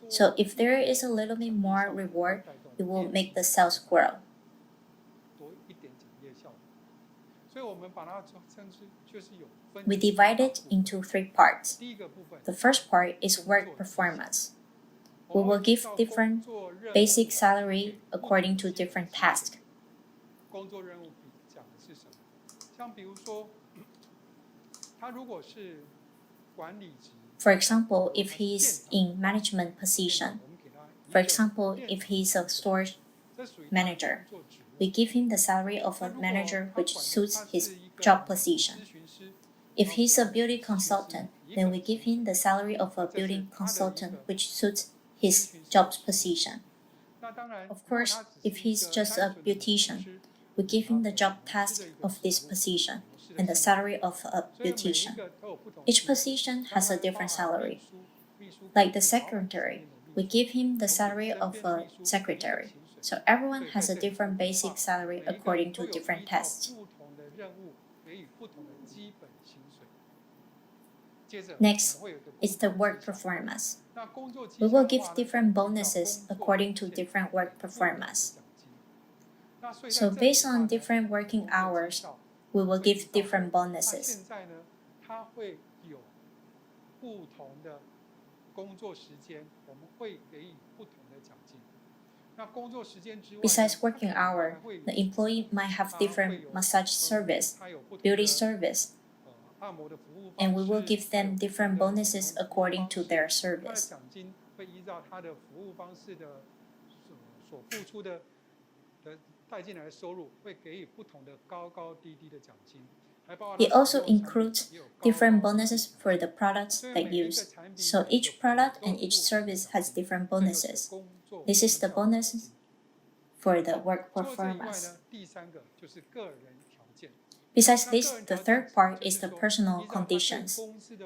So if there is a little bit more reward, it will make the sales grow. We divide it into 3 parts. The first part is work performance. We will give different basic salary according to different tasks. For example, if he is in management position, for example, if he is a store manager, we give him the salary of a manager which suits his job position. If he's a beauty consultant, then we give him the salary of a beauty consultant which suits his job position. Of course, if he's just a beautician, we give him the job task of this position and the salary of a beautician. Each position has a different salary. Like the secretary, we give him the salary of a secretary. So everyone has a different basic salary according to different tests. Next is the work performance. We will give different bonuses according to different work performance. So based on different working hours, we will give different bonuses. Besides working hour, the employee might have different massage service, beauty service, and we will give them different bonuses according to their service. It also includes different bonuses for the products they use. So each product and each service has different bonuses. This is the bonus for the work performance. Besides this, the third part is the personal conditions.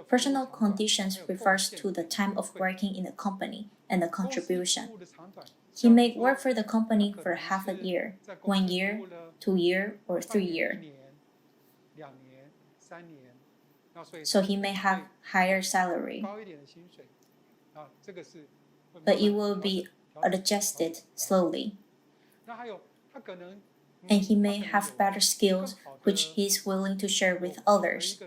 Personal conditions refers to the time of working in the company and the contribution. He may work for the company for half a year, 1 year, 2 years, or 3 years. So he may have higher salary, but it will be adjusted slowly. And he may have better skills which he is willing to share with others.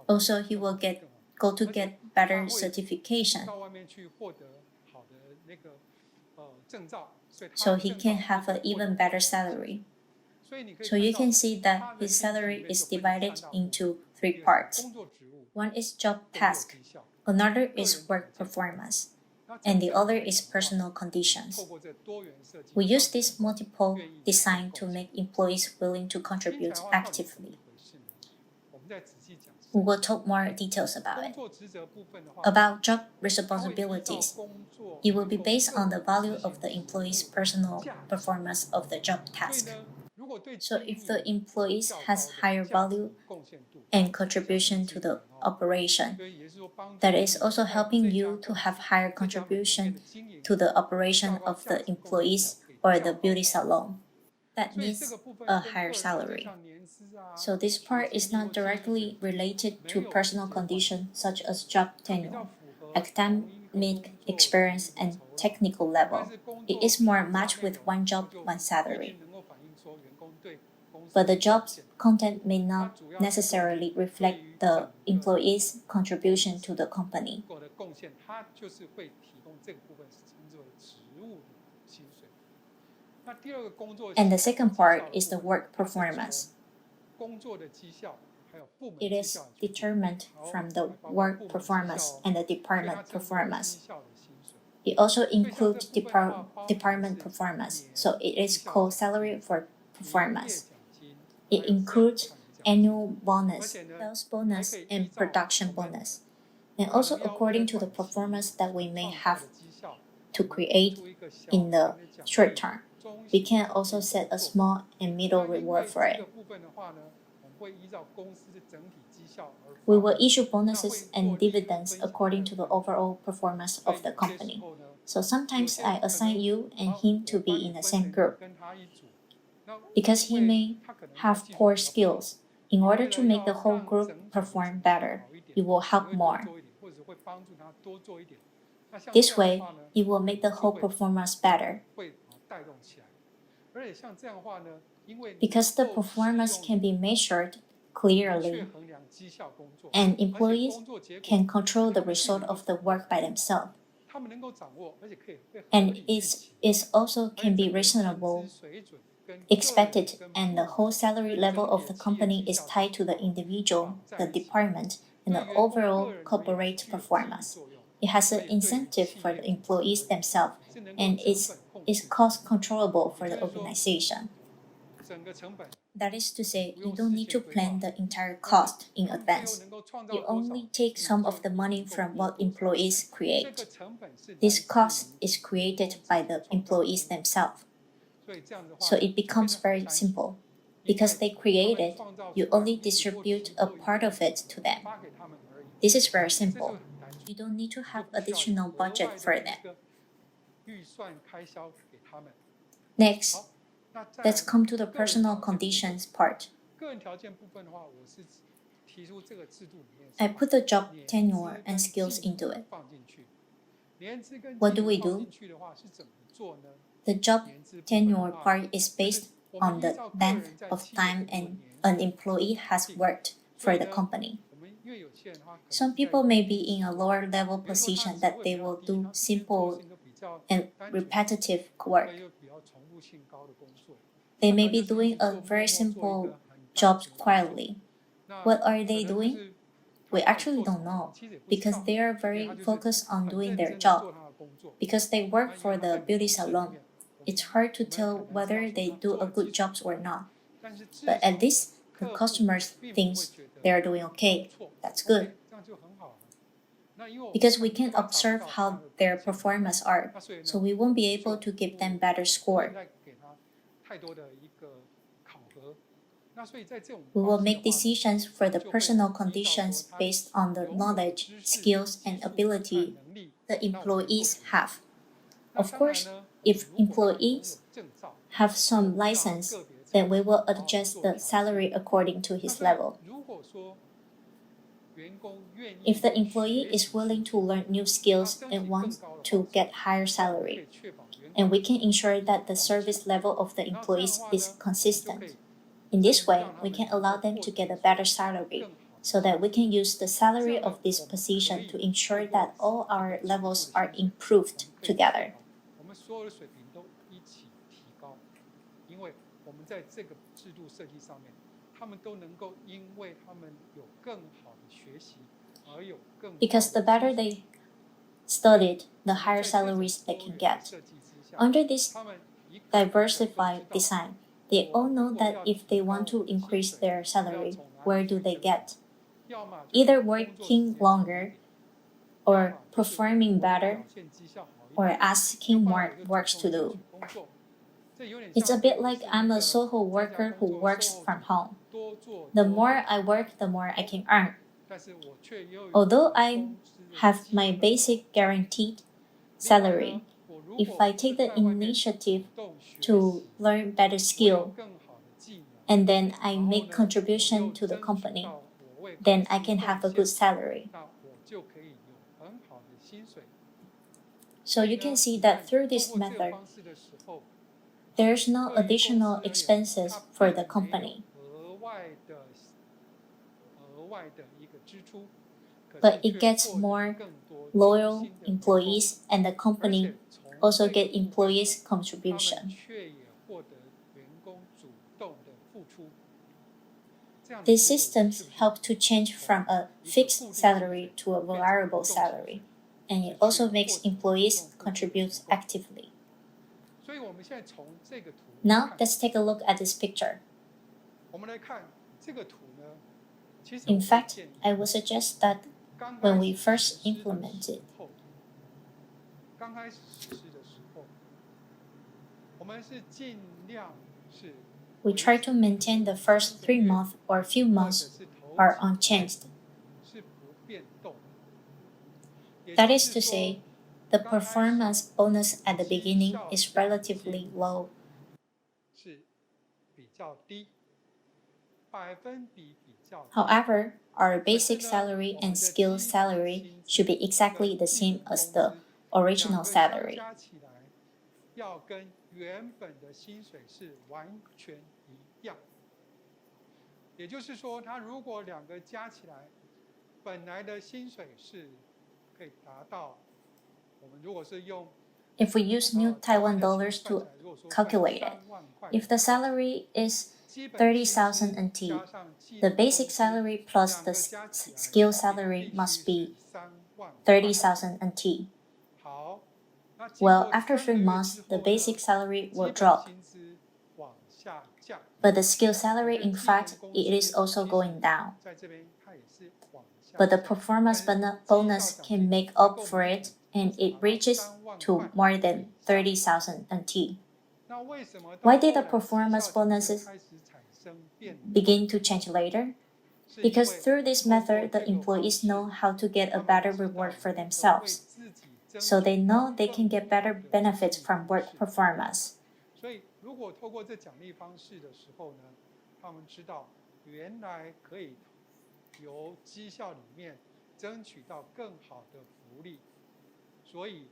Also, he will go to get better certification, so he can have an even better salary. So you can see that his salary is divided into 3 parts. One is job task, another is work performance, and the other is personal conditions. We use this multiple design to make employees willing to contribute actively. We will talk more details about it. About job responsibilities, it will be based on the value of the employee's personal performance of the job task. So if the employees has higher value and contribution to the operation, that is also helping you to have higher contribution to the operation of the employees or the beauty salon. That needs a higher salary. So this part is not directly related to personal conditions such as job tenure, academic experience, and technical level. It is more matched with one job, one salary. But the job's content may not necessarily reflect the employee's contribution to the company. And the second part is the work performance. It is determined from the work performance and the department performance. It also includes department performance, so it is called salary for performance. It includes annual bonus, sales bonus, and production bonus, and also according to the performance that we may have to create in the short term. We can also set a small and middle reward for it. We will issue bonuses and dividends according to the overall performance of the company. So sometimes I assign you and him to be in the same group, because he may have poor skills. In order to make the whole group perform better, you will help more. This way, it will make the whole performance better. Because the performance can be measured clearly, and employees can control the result of the work by themselves. And it also can be reasonable, expected, and the whole salary level of the company is tied to the individual, the department, and the overall corporate performance. It has an incentive for the employees themselves, and is cost controllable for the organization. That is to say, you don't need to plan the entire cost in advance. You only take some of the money from what employees create. This cost is created by the employees themselves. So it becomes very simple. Because they create it, you only distribute a part of it to them. This is very simple. You don't need to have additional budget for them. Next, let's come to the personal conditions part. I put the job tenure and skills into it. What do we do? The job tenure part is based on the length of time an employee has worked for the company. Some people may be in a lower level position that they will do simple and repetitive work. They may be doing a very simple job quietly. What are they doing? We actually don't know because they are very focused on doing their job. Because they work for the beauty salon, it's hard to tell whether they do a good job or not. But at least the customers thinks they are doing okay. That's good. Because we can observe how their performance are, so we won't be able to give them better score. We will make decisions for the personal conditions based on the knowledge, skills, and ability the employees have. Of course, if employees have some license, then we will adjust the salary according to his level. If the employee is willing to learn new skills and wants to get higher salary, and we can ensure that the service level of the employees is consistent. In this way, we can allow them to get a better salary, so that we can use the salary of this position to ensure that all our levels are improved together. Because the better they studied, the higher salaries they can get. Under this diversified design, they all know that if they want to increase their salary, where do they get? Either working longer, or performing better, or asking more works to do. It's a bit like I'm a Soho worker who works from home. The more I work, the more I can earn. Although I have my basic guaranteed salary, if I take the initiative to learn better skill, and then I make contribution to the company, then I can have a good salary. So you can see that through this method, there's no additional expenses for the company. But it gets more loyal employees, and the company also get employees' contribution. These systems help to change from a fixed salary to a variable salary, and it also makes employees contribute actively. Now let's take a look at this picture. In fact, I would suggest that when we first implement it, we try to maintain the first 3 months or few months are unchanged. That is to say, the performance bonus at the beginning is relatively low. However, our basic salary and skill salary should be exactly the same as the original salary. If we use new Taiwan dollars to calculate it, if the salary is 30,000 NT, the basic salary plus the skill salary must be 30,000 NT. Well, after 3 months, the basic salary will drop. But the skill salary, in fact, it is also going down. But the performance bonus can make up for it, and it reaches to more than 30,000 NT. Why did the performance bonuses begin to change later? Because through this method, the employees know how to get a better reward for themselves. So they know they can get better benefits from work performance. 所以，如果透过这奖励方式的时候呢，他们知道原来可以由绩效里面争取到更好的福利，所以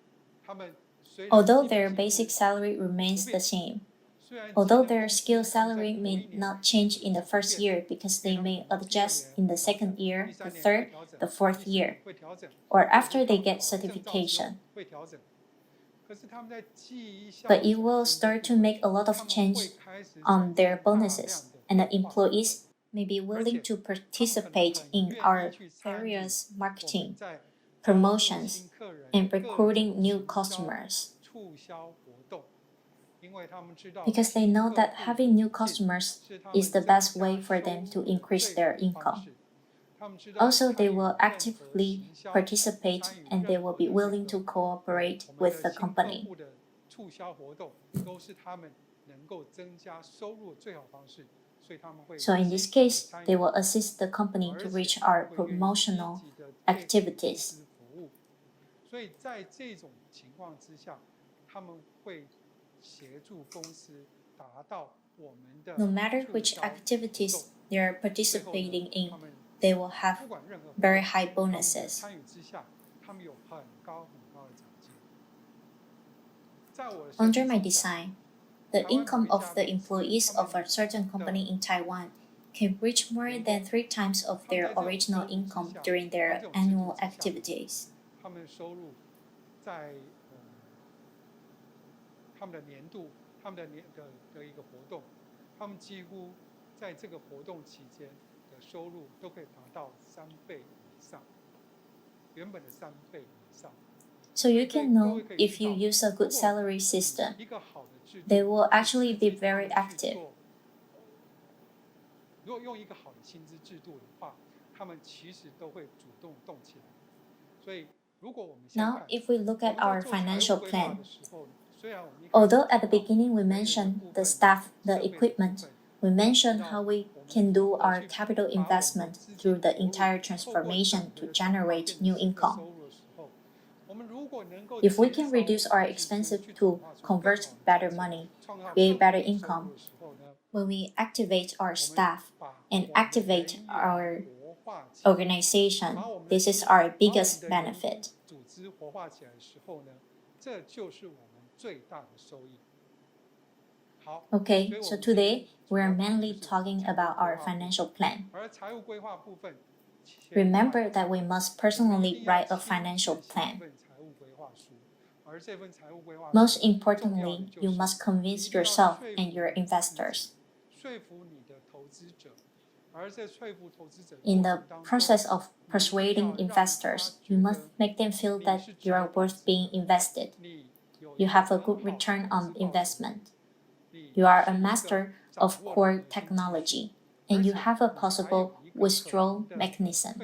他们虽然 Although their basic salary remains the same, although their skill salary may not change in the first year because they may adjust in the second year, the third, the fourth year, or after they get certification. But it will start to make a lot of change on their bonuses, and the employees may be willing to participate in our various marketing, promotions, and recruiting new customers. Because they know that having new customers is the best way for them to increase their income. Also, they will actively participate and they will be willing to cooperate with the company. So in this case, they will assist the company to reach our promotional activities. No matter which activities they are participating in, they will have very high bonuses. Under my design, the income of the employees of a certain company in Taiwan can reach more than 3 times of their original income during their annual activities. So you can know if you use a good salary system. They will actually be very active. Now, if we look at our financial plan, although at the beginning we mentioned the staff, the equipment, we mentioned how we can do our capital investment through the entire transformation to generate new income. If we can reduce our expenses to convert better money, create better income, when we activate our staff and activate our organization, this is our biggest benefit. Okay, so today we are mainly talking about our financial plan. Remember that we must personally write a financial plan. Most importantly, you must convince yourself and your investors. In the process of persuading investors, you must make them feel that you are worth being invested. You have a good return on investment. You are a master of core technology, and you have a possible withdrawal mechanism.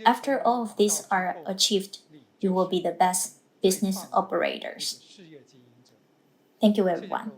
After all of these are achieved, you will be the best business operators. Thank you, everyone.